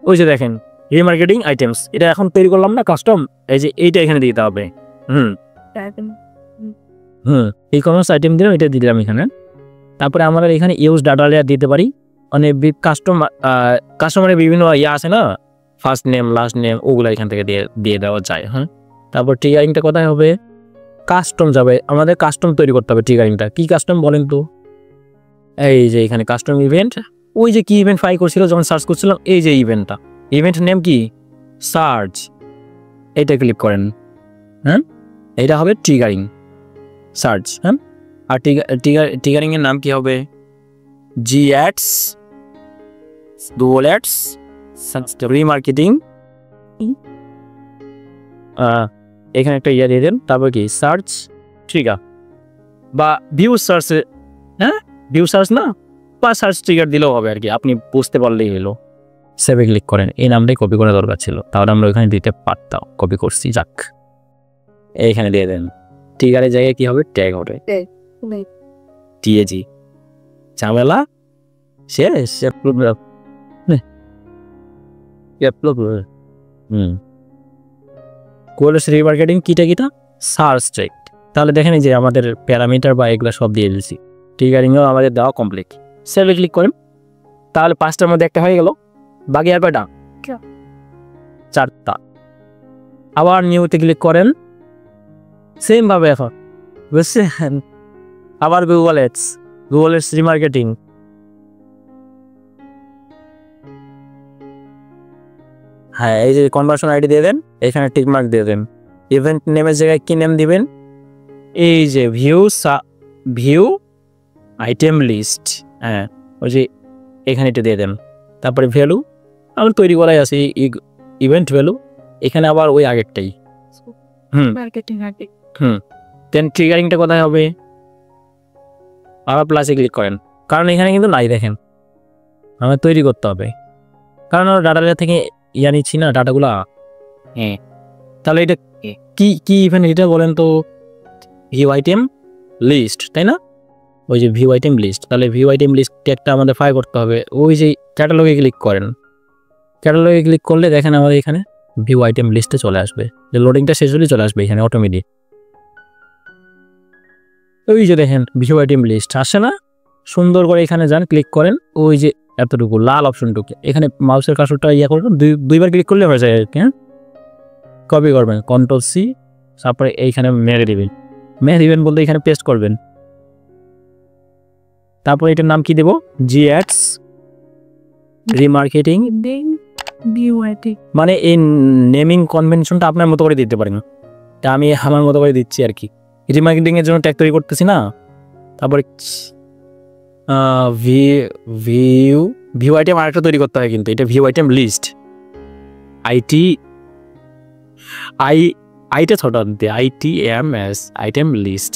ওই যে দেখেন রিমার্কেটিং আইটেমস, এটা এখন তৈরি করলাম না কাস্টম, এই যে এইটা এখানে দিতে হবে। ই-কমার্স আইটেম দিলাম, এটা দিলাম এখানে। তারপরে আমরা এখানে ইউজ ডাটা লেয়ার দিতে পারি, মানে কাস্টমারের বিভিন্ন ইয়ে আছে না ফার্স্ট নেম লাস্ট নেম ওগুলো এখান থেকে দিয়ে দেওয়া যায়। হ্যাঁ তারপর ট্রিগারিংটা কোথায় হবে, কাস্টম যাবে, আমাদের কাস্টম তৈরি করতে হবে। ট্রিগারিংটা কি কাস্টম বলেন তো, এই যে এখানে কাস্টম ইভেন্ট, ওই যে কি ইভেন্ট ফাইল করছিল যখন সার্চ করছিলাম এই যে ইভেন্টটা, ইভেন্ট নেম কি সার্চ, এইটা ক্লিক করেন। হ্যাঁ এইটা হবে ট্রিগারিং সার্চ। হ্যাঁ আর ট্রিগারিং এর নাম কি হবে জি অ্যাডস গুগল অ্যাডস রিমার্কেটিং। এখানে একটা ইয়ে দিয়ে দেন, তারপর কি সার্চ ট্রিগার বা ভিউ সার্চে, হ্যাঁ ভিউ সার্চ না বা সার্চ ট্রিগার দিলেও হবে আর কি, আপনি বুঝতে পারলেই হলো। সেভে ক্লিক করেন, এই নামটাই কপি করা দরকার ছিল, তাহলে আমরা ওইখানে দিতে পারতাম, কপি করছি যাক। এইখানে দিয়ে দেন ট্রিগারের জায়গায় কি হবে ট্যাগ হবে টিএজি, ঝামেলা শেষ। কোয়ালিটি রিমার্কেটিং কিটা সার্চ ট্র্যাক, তাহলে দেখেন যে আমাদের প্যারামিটার বা এগুলো সব দিয়ে দিয়েছি, ট্রিগারিংও আমাদের দেওয়া কমপ্লিট। সেভে ক্লিক করেন, তাহলে 5টার মধ্যে একটা হয়ে গেল, বাকি আর কয়টা 4টা। আবার নিউতে ক্লিক করেন সেম ভাবে, এখন বুঝছেন। আবার গুগল অ্যাডস রিমার্কেটিং, হ্যাঁ এই যে কনভার্সন আইডি দিয়ে দেন, এখানে টিকমার্ক দিয়ে দেন। ইভেন্ট নেমের জায়গায় কি নেম দিবেন, এই যে ভিউ আইটেম লিস্ট, হ্যাঁ ওই যে এখানে এটা দিয়ে দেন। তারপরে ভ্যালু আমার তৈরি করাই আছে ইভেন্ট ভ্যালু, এখানে আবার ওই আগেরটাই। দেন ট্রিগারিংটা কোথায় হবে, আবার প্লাসে ক্লিক করেন, কারণ এখানে কিন্তু নাই দেখেন, আমার তৈরি করতে হবে, কারণ আমরা ডাটা থেকে ইয়া নিচ্ছি না ডাটাগুলা। হ্যাঁ তাহলে এটা কি ইভেন্ট এটা বলেন তো, ভিউ আইটেম লিস্ট তাই না, ওই যে ভিউ আইটেম লিস্ট, তাহলে ভিউ আইটেম লিস্ট ট্যাগটা আমাদের ফাই করতে হবে। ওই যে ক্যাটালগে ক্লিক করেন, ক্যাটালগে ক্লিক করলে দেখেন আমাদের এখানে ভিউ আইটেম লিস্টে চলে আসবে, যে লোডিংটা শেষ হলে চলে আসবে এখানে অটোমেটিক। ওই যে দেখেন ভিউ আইটেম লিস্ট আসে না, সুন্দর করে এখানে যান ক্লিক করেন, ওই যে এতটুকু লাল অপশনটুকু এখানে মাউসের কার্সরটা করবেন, দুইবার ক্লিক করলে হয়ে যায় আর কি। হ্যাঁ, কপি করবেন Ctrl+C, তারপরে এইখানে মেরে দিবেন বলতে এখানে পেস্ট করবেন। তারপরে এটার নাম কি দেব, GAds রিমার্কেটিং। মানে এই নেমিং কনভেনশনটা আপনার মতো করে দিতে পারেন, তা আমি আমার মতো করে দিচ্ছি আর কি। রিমার্কেটিং এর জন্য ট্যাগ তৈরি করতেছি না। তারপরে ভিউ আইটেম আরেকটা তৈরি করতে হয়, কিন্তু এটা ভিউ আইটেম লিস্ট, আইটা ছোট দিতে ITMS আইটেম লিস্ট।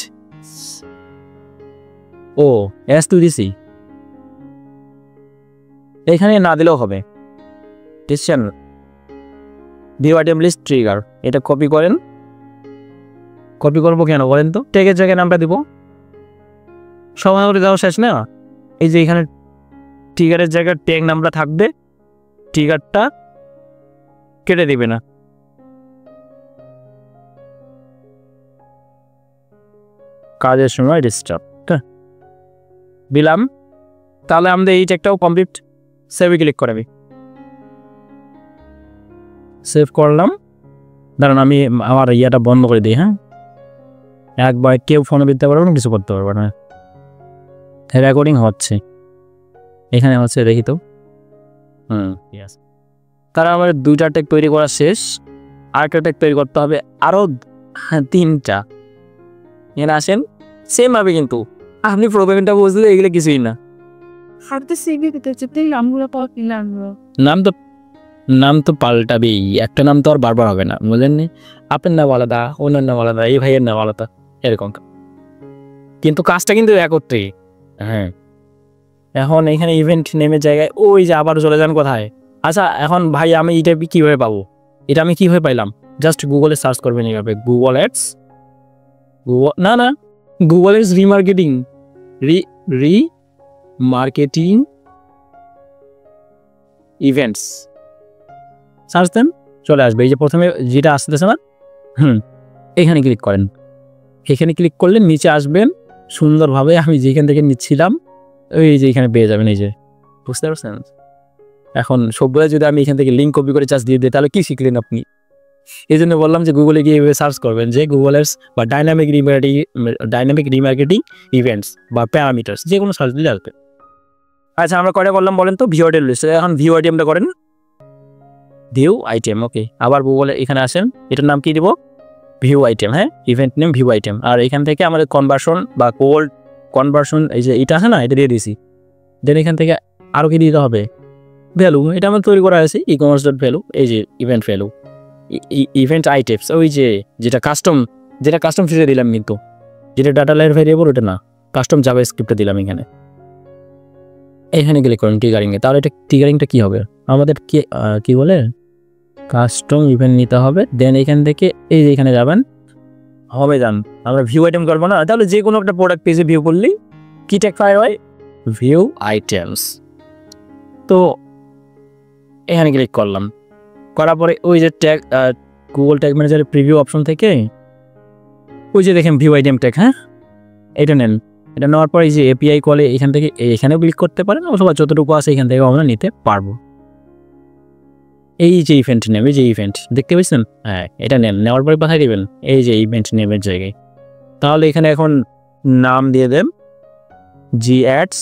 ও এস তো দিছি, এখানে না দিলেও হবে। Decision view item list trigger, এটা কপি করেন। কপি করবো কেন বলেন তো, ট্যাগের জায়গায় নামটা দিব, সময় করে দেওয়া শেষ না। এই যে এখানে ট্রিগারের জায়গায় ট্যাগ নামটা থাকবে, ট্রিগারটা কেটে দিবে না। কাজের সময় ডিস্টার্ব দিলাম, তাহলে আমাদের এই ট্যাগটাও কমপ্লিট। সেভে ক্লিক করাবি, সেভ করলাম। দাঁড়ান আমি আমার ইয়াটা বন্ধ করে দিই। হ্যাঁ, একবার কেউ ফোনে দিতে পারবে না, কিছু করতে পারবে না। রেকর্ডিং হচ্ছে, এখানে হচ্ছে দেখি তো। কারণ আমার 2টা ট্যাগ তৈরি করা শেষ, আরেকটা ট্যাগ তৈরি করতে হবে আরও 3টা। এখানে আসেন, সেম ভাবে কিন্তু আপনি প্রবলেমটা বুঝলে এগুলো কিছুই না। নাম তো পাল্টাবেই, একটা নাম তো আর বারবার হবে না, বুঝলেন? আপনার নাম আলাদা, ওনার নাম আলাদা, এই ভাইয়ের নাম আলাদা, এরকম। কিন্তু কাজটা কিন্তু একত্রে। হ্যাঁ, এখন এখানে ইভেন্ট নেমের জায়গায় ওই যে আবার চলে যান কোথায়। আচ্ছা এখন ভাই আমি এটা কীভাবে পাবো, এটা আমি কীভাবে পাইলাম? জাস্ট গুগলে সার্চ করবেন এইভাবে, গুগল অ্যাডস, না Google ads remarketing, remarketing events search দেন, চলে আসবে। এই যে প্রথমে যেটা আসতেছে না, এখানে ক্লিক করেন। এখানে ক্লিক করলে নিচে আসবেন সুন্দরভাবে, আমি যেখান থেকে নিচ্ছিলাম ওই যে এখানে পেয়ে যাবেন। এই যে বুঝতে পারছেন? এখন সবগুলো যদি আমি এখান থেকে লিঙ্ক কপি করে চার্জ দিয়ে দিই, তাহলে কি শিখলেন আপনি? এই জন্য বললাম যে গুগলে গিয়ে এভাবে সার্চ করবেন যে গুগলের বা ডাইনামিক রিমার্কেটিং ইভেন্টস বা প্যারামিটার্স, যে কোনো সার্চ দিলে আসবে। আচ্ছা আমরা কয়টা করলাম বলেন তো? View item list. এখন ভিউ আইটেমটা করেন, ভিউ আইটেম। ওকে, আবার গুগলে এখানে আসেন, এটার নাম কি দিব? View item. হ্যাঁ, ইভেন্ট নেম ভিউ আইটেম। আর এখান থেকে আমাদের কনভার্সন বা কোল্ড কনভার্সন, এই যে এটা আছে না, এটা দিয়ে দিয়েছি। দেন এখান থেকে আরও কি দিতে হবে? ভ্যালু, এটা আমার তৈরি করা আছে e-commerce.value। এই যে ইভেন্ট ভ্যালু, ইভেন্ট আইটেমস, ওই যে যেটা কাস্টম ফিরে দিলাম, কিন্তু যেটা ডাটা লেয়ার ভ্যারিয়েবল ওটা না, কাস্টম জাভাস্ক্রিপ্টে দিলাম এখানে। এখানে ক্লিক করেন ট্রিগারিংয়ে। তাহলে এটা ট্রিগারিংটা কী হবে আমাদের, কি বলে, কাস্টম ইভেন্ট নিতে হবে। দেন এখান থেকে এই যে এখানে যাবেন, হবে যান, আমরা ভিউ আইটেম করবো না, তাহলে যে কোনো একটা প্রোডাক্ট পেজে ভিউ করলেই কি ট্যাগ ফায়ার হয়? View items. তো এখানে ক্লিক করলাম, করার পরে ওই যে ট্যাগ গুগল ট্যাগ ম্যানেজারের প্রিভিউ অপশন থেকে ওই যে দেখেন ভিউ আইটেম ট্যাগ, হ্যাঁ এটা নেন। এটা নেওয়ার পরে এই যে এপিআই কলে এখান থেকে এখানেও ক্লিক করতে পারেন, অথবা যতটুকু আছে এখান থেকে আমরা নিতে পারবো। এই যে ইভেন্ট নেম, এই যে ইভেন্ট দেখতে পাচ্ছেন, হ্যাঁ এটা নেন। নেওয়ার পরে পাঠিয়ে দেবেন এই যে ইভেন্ট নেমের জায়গায়। তাহলে এখানে এখন নাম দিয়ে দেন GAds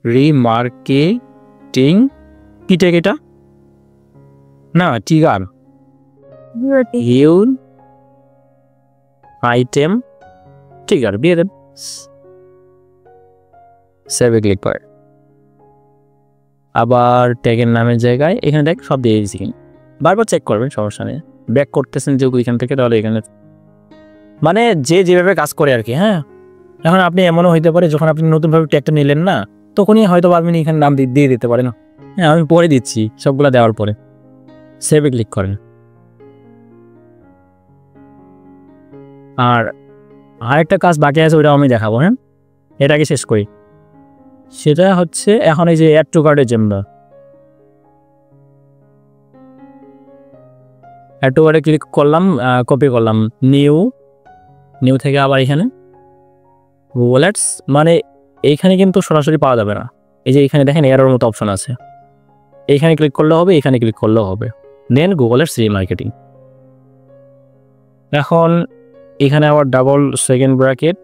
রিমার্কেটিং। কি ট্যাগ এটা? না ট্রিগার, ভিউ আইটেম ট্রিগার দিয়ে দেন, সেভে ক্লিক করে আবার ট্যাগের নামের জায়গায় এখানে ট্যাগ সব দিয়ে দিয়েছি। বারবার চেক করবেন, সমস্যা নেই। ব্যাক করতেছেন যেহেতু এখান থেকে, তাহলে এখানে মানে যে যেভাবে কাজ করে আর কি। হ্যাঁ, এখন আপনি এমনও হইতে পারে যখন আপনি নতুনভাবে ট্যাগটা নিলেন না, তখনই হয়তো আপনি এখানে নাম দিয়ে দিতে পারেন। হ্যাঁ, আমি পরে দিচ্ছি সবগুলো দেওয়ার পরে। সেভে ক্লিক করেন। আর আরেকটা কাজ বাকি আছে, ওইটাও আমি দেখাবো। হ্যাঁ, এটাকে শেষ করি। সেটা হচ্ছে এখন এই যে অ্যাড টু কার্টের জন্য অ্যাড টু কার্টে ক্লিক করলাম, কপি করলাম, নিউ থেকে আবার এখানে গুগল অ্যাডস মানে এইখানে কিন্তু সরাসরি পাওয়া যাবে না। এই যে এখানে দেখেন এরর মতো অপশন আছে, এইখানে ক্লিক করলে হবে, এখানে ক্লিক করলেও হবে। দেন গুগল অ্যাডস রিমার্কেটিং। এখন এখানে আবার double second bracket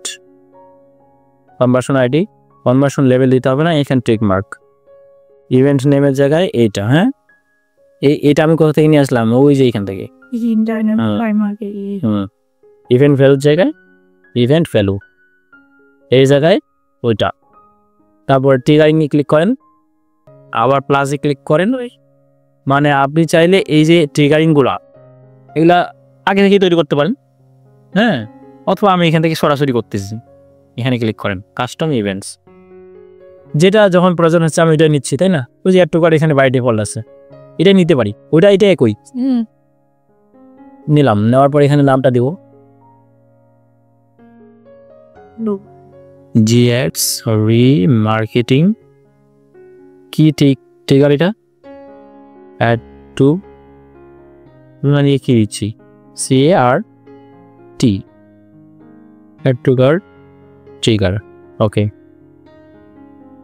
conversion ID, conversion level দিতে হবে না, এখানে টিক মার্ক। ইভেন্ট নেমের জায়গায় এইটা, হ্যাঁ এটা আমি কোথা থেকে নিয়ে আসলাম, ওই যে এখান থেকে ইভেন্ট ভ্যালুর জায়গায় ইভেন্ট ভ্যালু, এই জায়গায় ওইটা। তারপর ট্রিগারিংয়ে ক্লিক করেন, আবার প্লাসে ক্লিক করেন। মানে আপনি চাইলে এই যে ট্রিগারিংগুলা এগুলা আগে থেকেই তৈরি করতে পারেন, হ্যাঁ, অথবা আমি এখান থেকে সরাসরি করতেছি। এখানে ক্লিক করেন কাস্টম ইভেন্টস, যেটা যখন প্রয়োজন হচ্ছে আমি ওইটা নিচ্ছি, তাই না? ওই যে একটু করে এখানে বাই ডিফল্ট আছে, এটাই নিতে পারি, ওইটা এটা একই নিলাম। নেওয়ার পর এখানে নামটা দিব GX রিমার্কেটিং। কি ট্রিগার এটা? অ্যাড টু মানে কি দিচ্ছি, CART, add to cart trigger. Okay,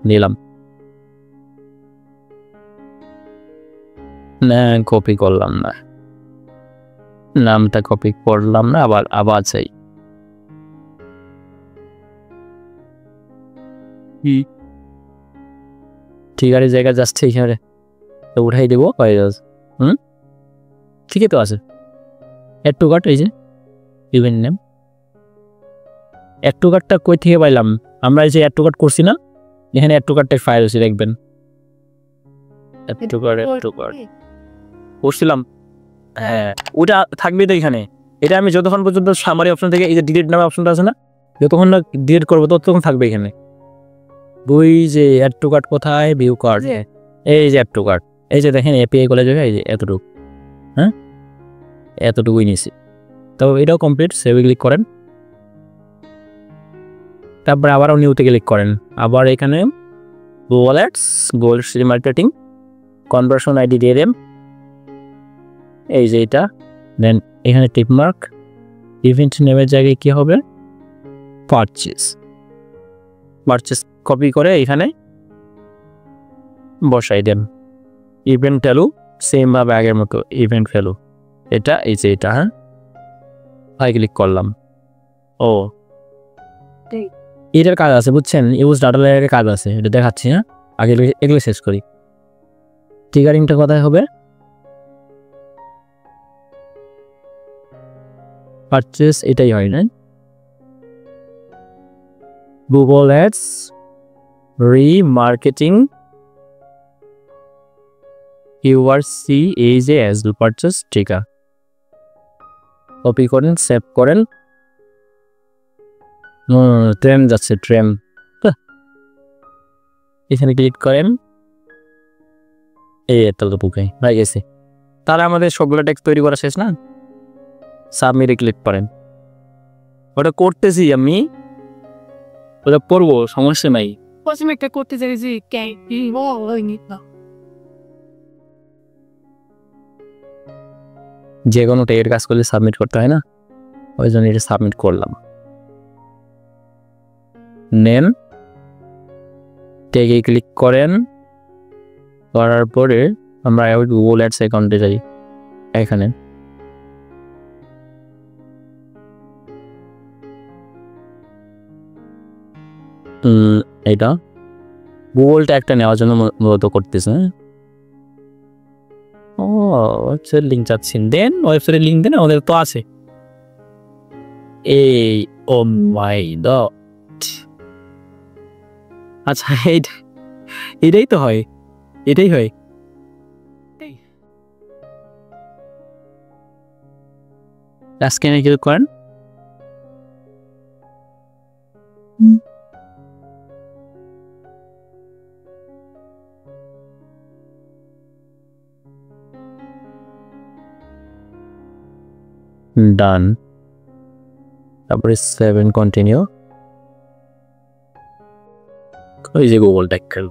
নিলাম, না কপি করলাম না, নামটা কপি করলাম না, আবার চাই। ট্রিগারের জায়গা জাস্ট এইখানে তো উঠাই দেবো, হয়ে যাচ্ছে। ঠিকই তো আছে। অ্যাড টু কার্ট, এই যে ইভেন্ট নেম। অ্যাড টু কার্টটা কই থেকে পাইলাম? আমরা এই যে অ্যাড টু কার্ট করছি না, এখানে অ্যাড টু কার্টের ফাইল আছে, দেখবেন অ্যাড টু কার্ট করছিলাম, হ্যাঁ ওটা থাকবে তো এখানে। এটা আমি যতক্ষণ পর্যন্ত সামারি অপশন থেকে এই যে ডিলিট নামে অপশনটা আছে না, যতক্ষণ না ডিলিট করবো ততক্ষণ থাকবে এখানে। ওই যে অ্যাড টু কার্ট কোথায়, ভিউ কার্ট, এই যে অ্যাড টু কার্ট, এই যে দেখেন এপিআই কলে যাবে, এই যে এতটুকু, হ্যাঁ এতটুকুই নিয়েছি। তো এটাও কমপ্লিট, সেভে ক্লিক করেন, তারপরে আবারও নিউতে ক্লিক করেন। আবার এখানে Google ads, Google remarketing, conversion ID দিয়ে দেন, এই যে এটা। দেন এখানে টিপ মার্ক, ইভেন্ট নেমের জায়গায় কি হবে, পারচেস কপি করে এখানে বসাই দেন। ইভেন্ট ভ্যালু সেম ভাবে আগের মতো, ইভেন্ট ভ্যালু এটা, এই যে এটা, হ্যাঁ ভাই ক্লিক করলাম। ও এটার কাজ আছে বুঝছেন, ইউজ ডাটা লেয়ারের কাজ আছে, এটা দেখাচ্ছি। হ্যাঁ আগে এগুলো শেষ করি। ট্রিগারিংটা কোথায় হবে, পারচেস, এটাই হয় না? গুগল অ্যাডস রিমার্কেটিং URC, এই যে অ্যাজ পারচেস ট্রিগার, কপি করেন, সেভ করেন। ট্রেন যাচ্ছে, ট্রেন, এখানে ক্লিক করেন, এই একটা তো বুকে হয়ে গেছে। তাহলে আমাদের সবগুলো টেক্সট তৈরি করা শেষ না? সাবমিটে ক্লিক করেন। ওটা করতেছি আমি, ওটা পড়বো, সমস্যা নাই। একটা করতে চাই যে যে কোনো টেকের কাজ করলে সাবমিট করতে হয় না, ওই জন্য এটা সাবমিট করলাম। নেন টেকে ক্লিক করেন, করার পরে আমরা গুগল অ্যাডস অ্যাকাউন্টে যাই। এখানে এটা গুগল ট্যাগটা নেওয়ার জন্য মূলত করতেছে। ও ওয়েবসাইট লিঙ্ক চাচ্ছেন, দেন ওয়েবসাইটের লিঙ্ক দেন, আমাদের তো আছে। এই ও মাই গড, আচ্ছা এটাই তো হয়, এটাই হয়। স্ক্যানে ক্লিক করেন, ডান, তারপরে 7 কন্টিনিউ। ওই যে গুগল ট্যাগ খেল,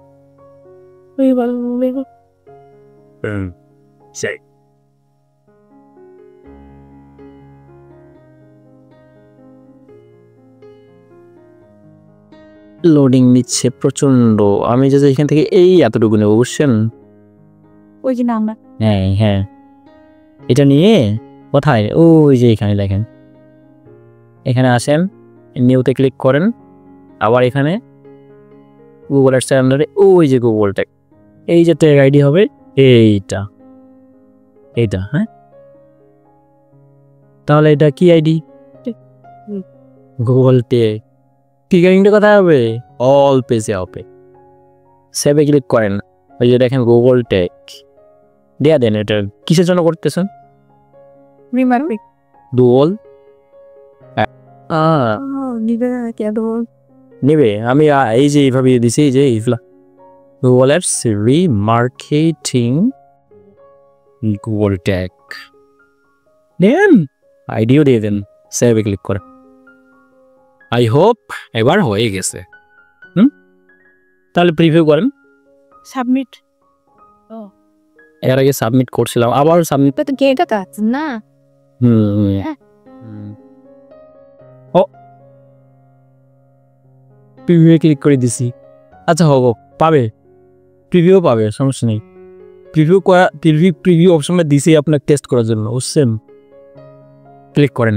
সেই লোডিং নিচ্ছে প্রচণ্ড। আমি যদি এখান থেকে এই এতটুকু নেবো, বুঝছেন? ওই যে নাম্বার হ্যাঁ হ্যাঁ, এটা নিয়ে কোথায়, ওই যে এখানে দেখেন, এখানে আসেন, নিউতে ক্লিক করেন, আবার এখানে গুগল অ্যাডসের আন্ডারে ওই যে গুগল ট্যাগ, এই যে ট্যাগ আইডি হবে এইটা, এইটা। হ্যাঁ, তাহলে এটা কি আইডি? Google tag. ঠিকানিংটা কোথায় হবে? অল পেজে হবে। সেভে ক্লিক করেন, ওই যে দেখেন গুগল ট্যাগ দেয়া দেন। এটা কিসের জন্য করতেছেন? রিমার্ক গুগল নিবে কেন নেবে। আমি এই যে এইভাবে দিছি, এই যে এইগুলা Google ads remarketing Google tag দেন, আইডিও দিয়ে দেন, সেভে ক্লিক করে। আই হোপ এবার হয়ে গেছে। তাহলে প্রিভিউ করেন। সাবমিট এর আগে সাবমিট করছিলাম, আবার সাবমিট। তো গেটা কাজ না ও প্রিভিউ ক্লিক করে দিছি। আচ্ছা হোক, পাবে, প্রিভিউ পাবে, সমস্যা নেই। প্রিভিউ করা, প্রিভিউ অপশনটা দিছি আপনার টেস্ট করার জন্য, বুঝছেন? ক্লিক করেন,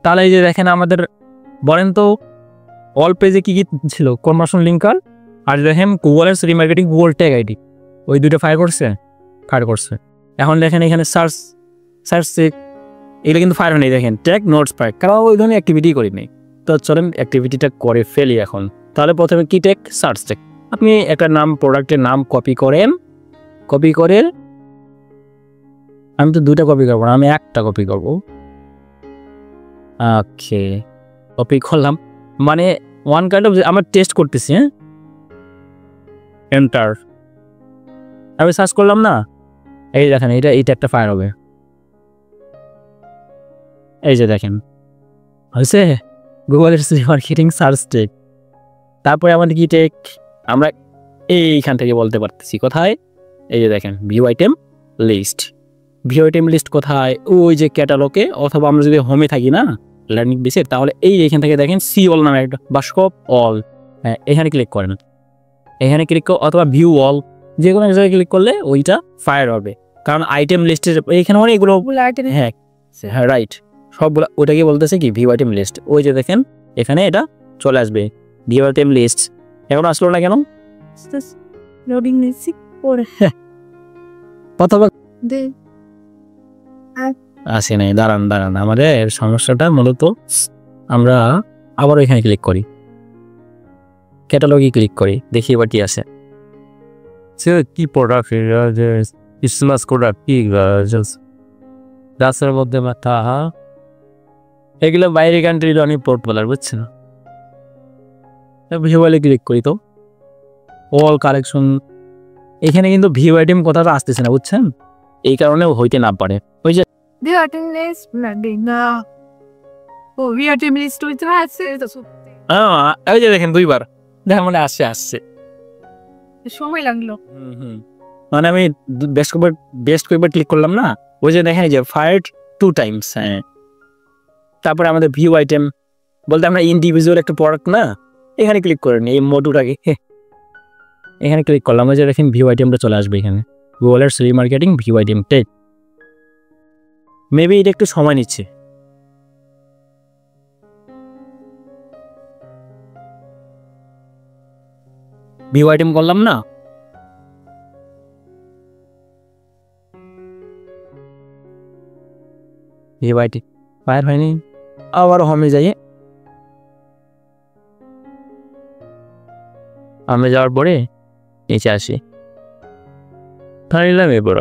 তাহলে এই যে দেখেন আমাদের, বলেন তো অল পেজে কি কি ছিল? কনভার্সন লিঙ্কার আর দেখেন Google ads remarketing Google tag ID, ওই দুইটা ফায়ার করছে। এখন দেখেন এখানে সার্চ এগুলো কিন্তু ফায়ার হয়নি, দেখেন ট্যাগ নোটস ফায়ার, কারণ ওই ধরনের অ্যাক্টিভিটি করিনি। তো চলেন অ্যাক্টিভিটিটা করে ফেলি এখন। তাহলে প্রথমে কি ট্যাগ? Search tag. আপনি একটা নাম, প্রোডাক্টের নাম কপি করেন, কপি করে, আমি তো দুইটা কপি করবো না, আমি একটা কপি করব। ওকে, কপি করলাম, মানে ওয়ান কাইন্ড অফ আমরা টেস্ট করতেছি। হ্যাঁ, এন্টার, আমি সার্চ করলাম না, এই দেখেন এইটা একটা ফায়ার হবে, এই যে দেখেন হয়েছে Google ads remarketing search tag. তারপরে আমাদের কি ট্যাগ? আমরা এইখান থেকে বলতে পারতেছি কোথায়, এই যে দেখেন view item list. View item list কোথায়? ওই যে ক্যাটালগে, অথবা আমরা যদি হোমে থাকি না লার্নিং বেসে, তাহলে এইখান থেকে দেখেন সি অল নামে একটা বা স্কোপ অল, হ্যাঁ এখানে ক্লিক করেন, এখানে ক্লিক কর, অথবা ভিউ অল, যে কোনো এক জায়গায় ক্লিক করলে ওইটা ফায়ার হবে। কারণ আইটেম লিস্টের এখানে অনেকগুলো, হ্যাঁ হ্যাঁ রাইট, সবগুলো ওইটাকে বলতেছে কি ভিউ আইটেম লিস্ট। ওই যে দেখেন এখানে এটা চলে আসবে ভিউ আইটেম লিস্ট। এখন আসলো না কেন? লোডিং নিচ্ছি পরে অথবা দে আসে নাই, দাঁড়ান, আমাদের সমস্যাটা মূলত আমরা আবার এখানে ক্লিক করি, ক্যাটালগে ক্লিক করি, দেখি এবার কি আসে। কি প্রোডাক্ট, ক্রিসমাস প্রোডাক্ট, কি গাছের মধ্যে মাথা, এগুলো বাইরে কান্ট্রির অনেক পোর্টফোলার, বুঝছেন? ভিউয়ালে ক্লিক করি, তো অল কালেকশন, এখানে কিন্তু ভিউ আইটেম কথাটা আসতেছে না, বুঝছেন? এই কারণে হইতে না পারে। ওই যে ভিউ আইটেম লিস্ট না ও ভিউ আইটেম লিস্ট হইতে আছে তো ওই যে দেখেন দুইবার দেখা, মানে আসছে সময় লাগলো। মানে আমি বেস্ট কয়েকবার ক্লিক করলাম না, ওই যে দেখেন যে ফায়ার্ড 2 টাইমস। হ্যাঁ, তারপরে আমাদের ভিউ আইটেম বলতে আমরা ইন্ডিভিজুয়াল একটা প্রোডাক্ট না, এখানে ক্লিক করেন, এই মোটুটাকে এখানে ক্লিক করলাম, ওই যে দেখেন ভিউ আইটেমটা চলে আসবে এখানে, Google ads remarketing view item tag. Maybe এটা একটু সময় নিচ্ছে। ভিউ আইটেম করলাম না, ভিউ আইটেম ফায়ার হয়নি, আবার হোমে যাই, আমি যাওয়ার পরে নিচে আসি, ধরে নিলাম এবার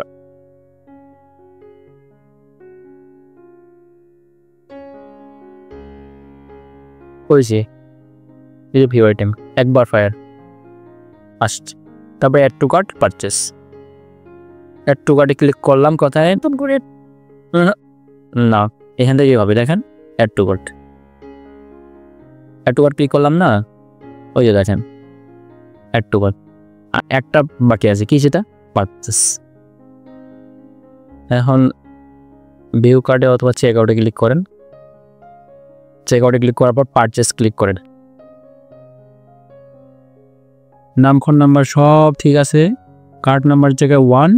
হয়েছে, এই যে ভিউ আইটেম একবার ফায়ার আসছে। তারপরে add to cart purchase, add to কার্টে ক্লিক করলাম, কোথায় করে না, এখান থেকে হবে দেখেন add to cart, add to cart click করলাম না, ওই যে দেখেন অ্যাড টু কার্ট, একটা বাকি আছে, কি সেটা? পারচেস। এখন ভিউ কার্ডে অথবা চেক আউটে ক্লিক করেন, চেক আউটে ক্লিক করার পর পারচেস ক্লিক করেন, নামখন নাম্বার সব ঠিক আছে, কার্ড নাম্বার জায়গায় 1,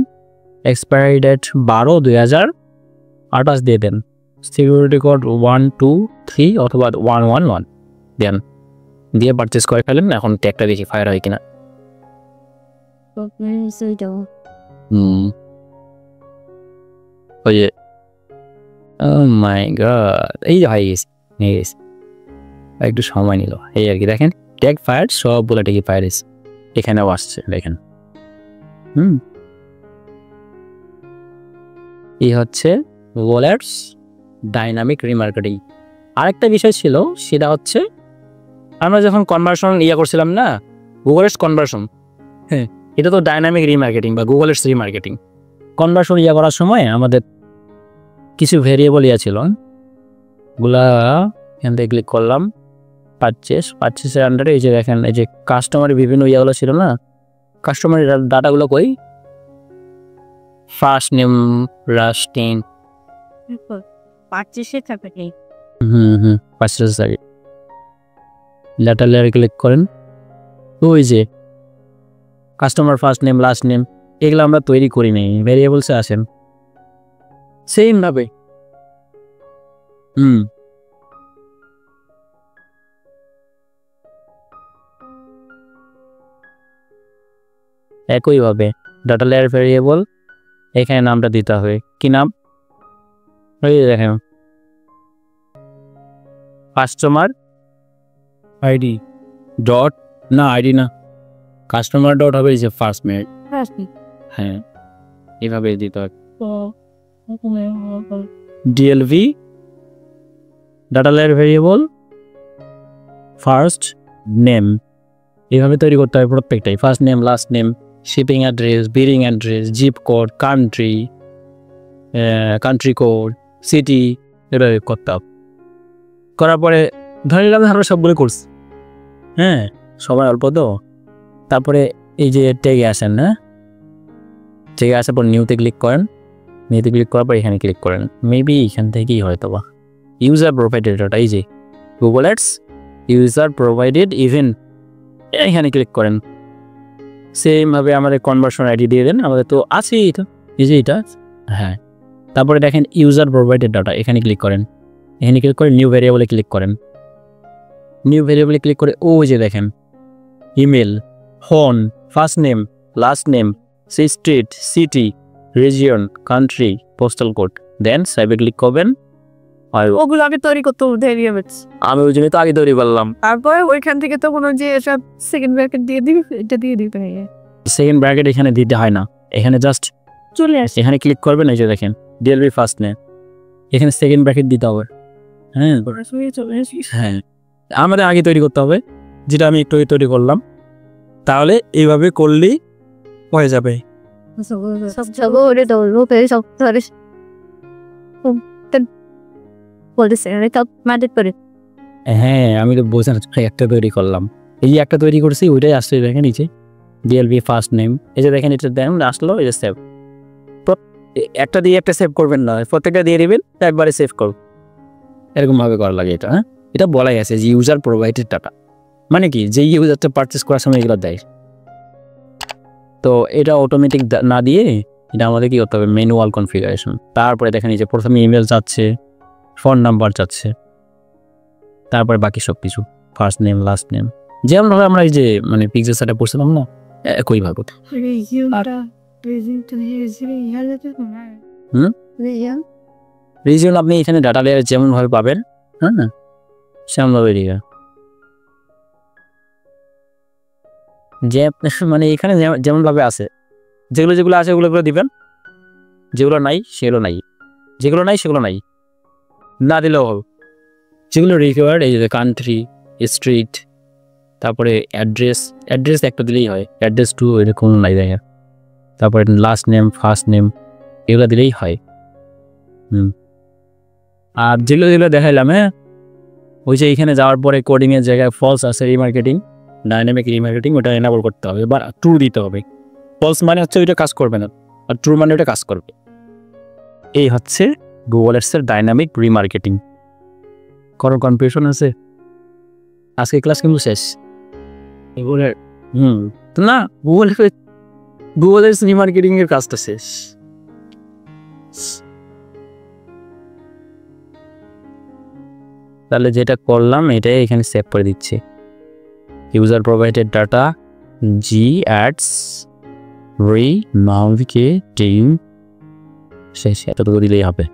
এক্সপায়ারি ডেট 12/2028 দিয়ে দেন, সিকিউরিটি কোড 123 অথবা 111 দেন, দিয়ে পারচেস করে ফেলেন। এখন ট্যাগটা দেখি ফায়ার হয় কিনা। ওই যে মাই গড, এই যে হয়ে গেছে, নিয়ে গেছে, একটু সময় নিল এই আর কি। দেখেন ট্যাগ ফায়ার, সবগুলো ট্যাগই ফায়ার হয়েছে, এখানেও আসছে দেখেন। এই হচ্ছে গুগল অ্যাডস ডাইনামিক রিমার্কেটিং। আরেকটা বিষয় ছিল, সেটা হচ্ছে আমরা যখন কনভার্সন করছিলাম না, গুগল অ্যাডস কনভার্সন, হ্যাঁ এটা তো ডাইনামিক রিমার্কেটিং বা গুগল অ্যাডস রিমার্কেটিং। কনভার্সন করার সময় আমাদের কিছু ভেরিয়েবল গুলা এখান থেকে ক্লিক করলাম, পারচেসের আন্ডারে এই যে দেখেন, এই যে কাস্টমারের বিভিন্ন গুলো ছিল না, কাস্টমারের ডাটাগুলো কই, first name, last name, purchase letter লেয়ারে ক্লিক করেন, ওই যে customer first name last name এগুলো আমরা তৈরি করি নাই, ভেরিয়েবলসে আসেন সেম ভাবে। একইভাবে ডাটা লেয়ার ভেরিয়েবল, এখানে নামটা দিতে হবে, কি নাম, ওই দেখেন কাস্টমার আইডি ডট, না আইডি না, কাস্টমার ডট হবে, যে ফার্স্ট মিনিট, হ্যাঁ এইভাবে দিতে হবে। DLV data layer variable first name, এইভাবে তৈরি করতে হবে প্রত্যেকটাই, first name last name, shipping address, billing address, zip code, country code, city, এভাবে করতে হবে। করার পরে ধরে নিলাম আমরা সবগুলো করছি, হ্যাঁ সবাই অল্প তো। তারপরে এই যে ট্যাগে আসেন, হ্যাঁ ট্যাগে আসার পর নিউতে ক্লিক করেন, নিউতে ক্লিক করার পর এখানে ক্লিক করেন, মেবি এখান থেকেই হয়তো বা ইউজার প্রোভাইডেড ডাটা, এই যে Google ads user provided event, এখানে ক্লিক করেন। সেমভাবে আমাদের কনভার্সন আইডি দিয়ে দেন, আমাদের তো আছে এটা, এই যে এটা, হ্যাঁ। তারপরে দেখেন ইউজার প্রোভাইডেড ডাটা, এখানে ক্লিক করেন, এখানে ক্লিক করে নিউ ভেরিয়েবলে ক্লিক করেন, নিউ ভেরিয়েবলে ক্লিক করে ওই যে দেখেন email, phone, first name last name, street, city, region, country, postal code, then সেভে ক্লিক করবেন। ওগুলো আগে তৈরি করতে ভেরিয়েবলস, আমি ওই জন্যই তো আগে তৈরি করলাম। তারপরে ওইখান থেকে তো কোনো যে সব সেকেন্ড ব্র্যাকেট দিয়ে দিবি, এটা দিয়ে দিতে হয়। সেকেন্ড ব্র্যাকেট এখানে দিতে হয় না, এখানে জাস্ট চলে আসে, এখানে ক্লিক করবেন, এই যে দেখেন ডিএলভি ফার্স্ট নেম, এখানে সেকেন্ড ব্র্যাকেট দিতে হবে। হ্যাঁ হ্যাঁ, আমাদের আগে তৈরি করতে হবে, যেটা আমি একটু তৈরি করলাম। তাহলে এইভাবে করলেই হয়ে যাবে। 저거를 넣고 배서 বলতেছে এটা মাদের পরে, হ্যাঁ আমি তো বোঝার একটা তৈরি করলাম, এই যে একটা তৈরি করছি ওইটাই আসছে দেখেন নিচে ডিএলভি ফার্স্ট নেম, এই যে দেখেন এটা দেন আসলো, এই যে সেভ, একটা দিয়ে একটা সেভ করবেন না, প্রত্যেকটা দিয়ে দিবেন একবারে সেভ করুন, এরকম ভাবে করা লাগে এটা। হ্যাঁ এটা বলাই আছে যে ইউজার প্রোভাইডেড ডাটা, মানে কি যে ইউজারটা পারচেস করার সময় এগুলো দেয়, তো এটা অটোমেটিক না দিয়ে এটা আমাদের কি করতে হবে, ম্যানুয়াল কনফিগারেশন। তারপরে দেখেন এই যে প্রথমে ইমেল যাচ্ছে, ফোন নাম্বার যাচ্ছে, তারপরে বাকি সব কিছু ফার্স্ট নেম লাস্ট নেম, যেমনভাবে আমরা এই যে মানে পিকচার সেটআপ করছিলাম না, একইভাবে। রিজিয়ন আপনি এখানে ডাটা লেয়ার যেমনভাবে পাবেন, হ্যাঁ না সেমনভাবে দিবেন, যে মানে এখানে যেমনভাবে আছে, যেগুলো যেগুলো আছে ওগুলো দিবেন, যেগুলো নাই সেগুলো নাই, যেগুলো নাই সেগুলো নাই, না দিলেও হবে। যেগুলো রিকোয়ার্ড, এই যে কান্ট্রি, স্ট্রিট, তারপরে অ্যাড্রেস একটা দিলেই হয়, অ্যাড্রেস টু এরকম নাই দেখেন, তারপরে লাস্ট নেম ফার্স্ট নেম এগুলো দিলেই হয়। আর যেগুলো যেগুলো দেখাইলাম, হ্যাঁ ওই যে এইখানে যাওয়ার পরে কোডিংয়ের জায়গায় ফলস আছে, রিমার্কেটিং ডাইনামিক রিমার্কেটিং, ওটা এনাবল করতে হবে বা ট্রু দিতে হবে। ফলস মানে হচ্ছে ওইটা কাজ করবে না, আর ট্রু মানে ওটা কাজ করবে। এই হচ্ছে গুগল অ্যাডসের ডাইনামিক রিমার্কেটিং। কোনো কনফিউশন আছে? আজকে ক্লাস কিন্তু শেষ। এগুলো তো না, গুগলের রিমার্কেটিং এর কাজটা শেষ। তাহলে যেটা করলাম এটাই এখানে সেভ করে দিচ্ছি। ইউজার প্রোভাইডেড ডাটা জি অ্যাডস রিমার্কেটিং শেষ, এতটুকু দিলেই হবে।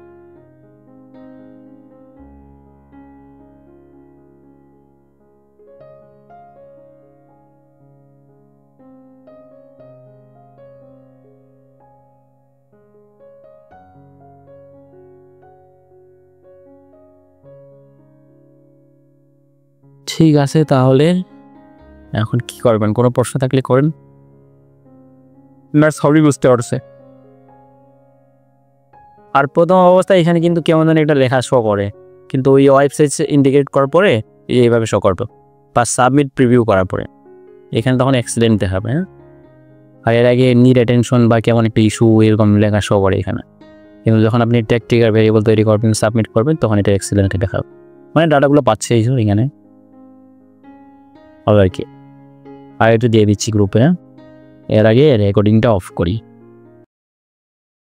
ঠিক আছে, তাহলে এখন কি করবেন? কোনো প্রশ্ন থাকলে করেন। সবই বুঝতে পারছে। আর প্রথম অবস্থায় এখানে কিন্তু কেমন যেন একটা লেখা শো করে, কিন্তু ওই ওয়েবসাইট ইন্ডিকেট করার পরে এইভাবে শো করবে, বা সাবমিট প্রিভিউ করার পরে এখানে তখন অ্যাক্সিডেন্ট দেখাবে। হ্যাঁ, আর এর আগে নিড অ্যাটেনশন বা কেমন একটা ইস্যু এরকম লেখা শো করে এখানে, কিন্তু যখন আপনি ট্যাগ ট্রিগার ভেরিয়েবল তৈরি করবেন, সাবমিট করবেন, তখন এটা অ্যাক্সিডেন্টে দেখাবে, মানে ডাটাগুলো পাচ্ছে এই এখানে হবে আর কি। আর একটু দিয়ে দিচ্ছি গ্রুপে। এর আগে রেকর্ডিংটা অফ করি।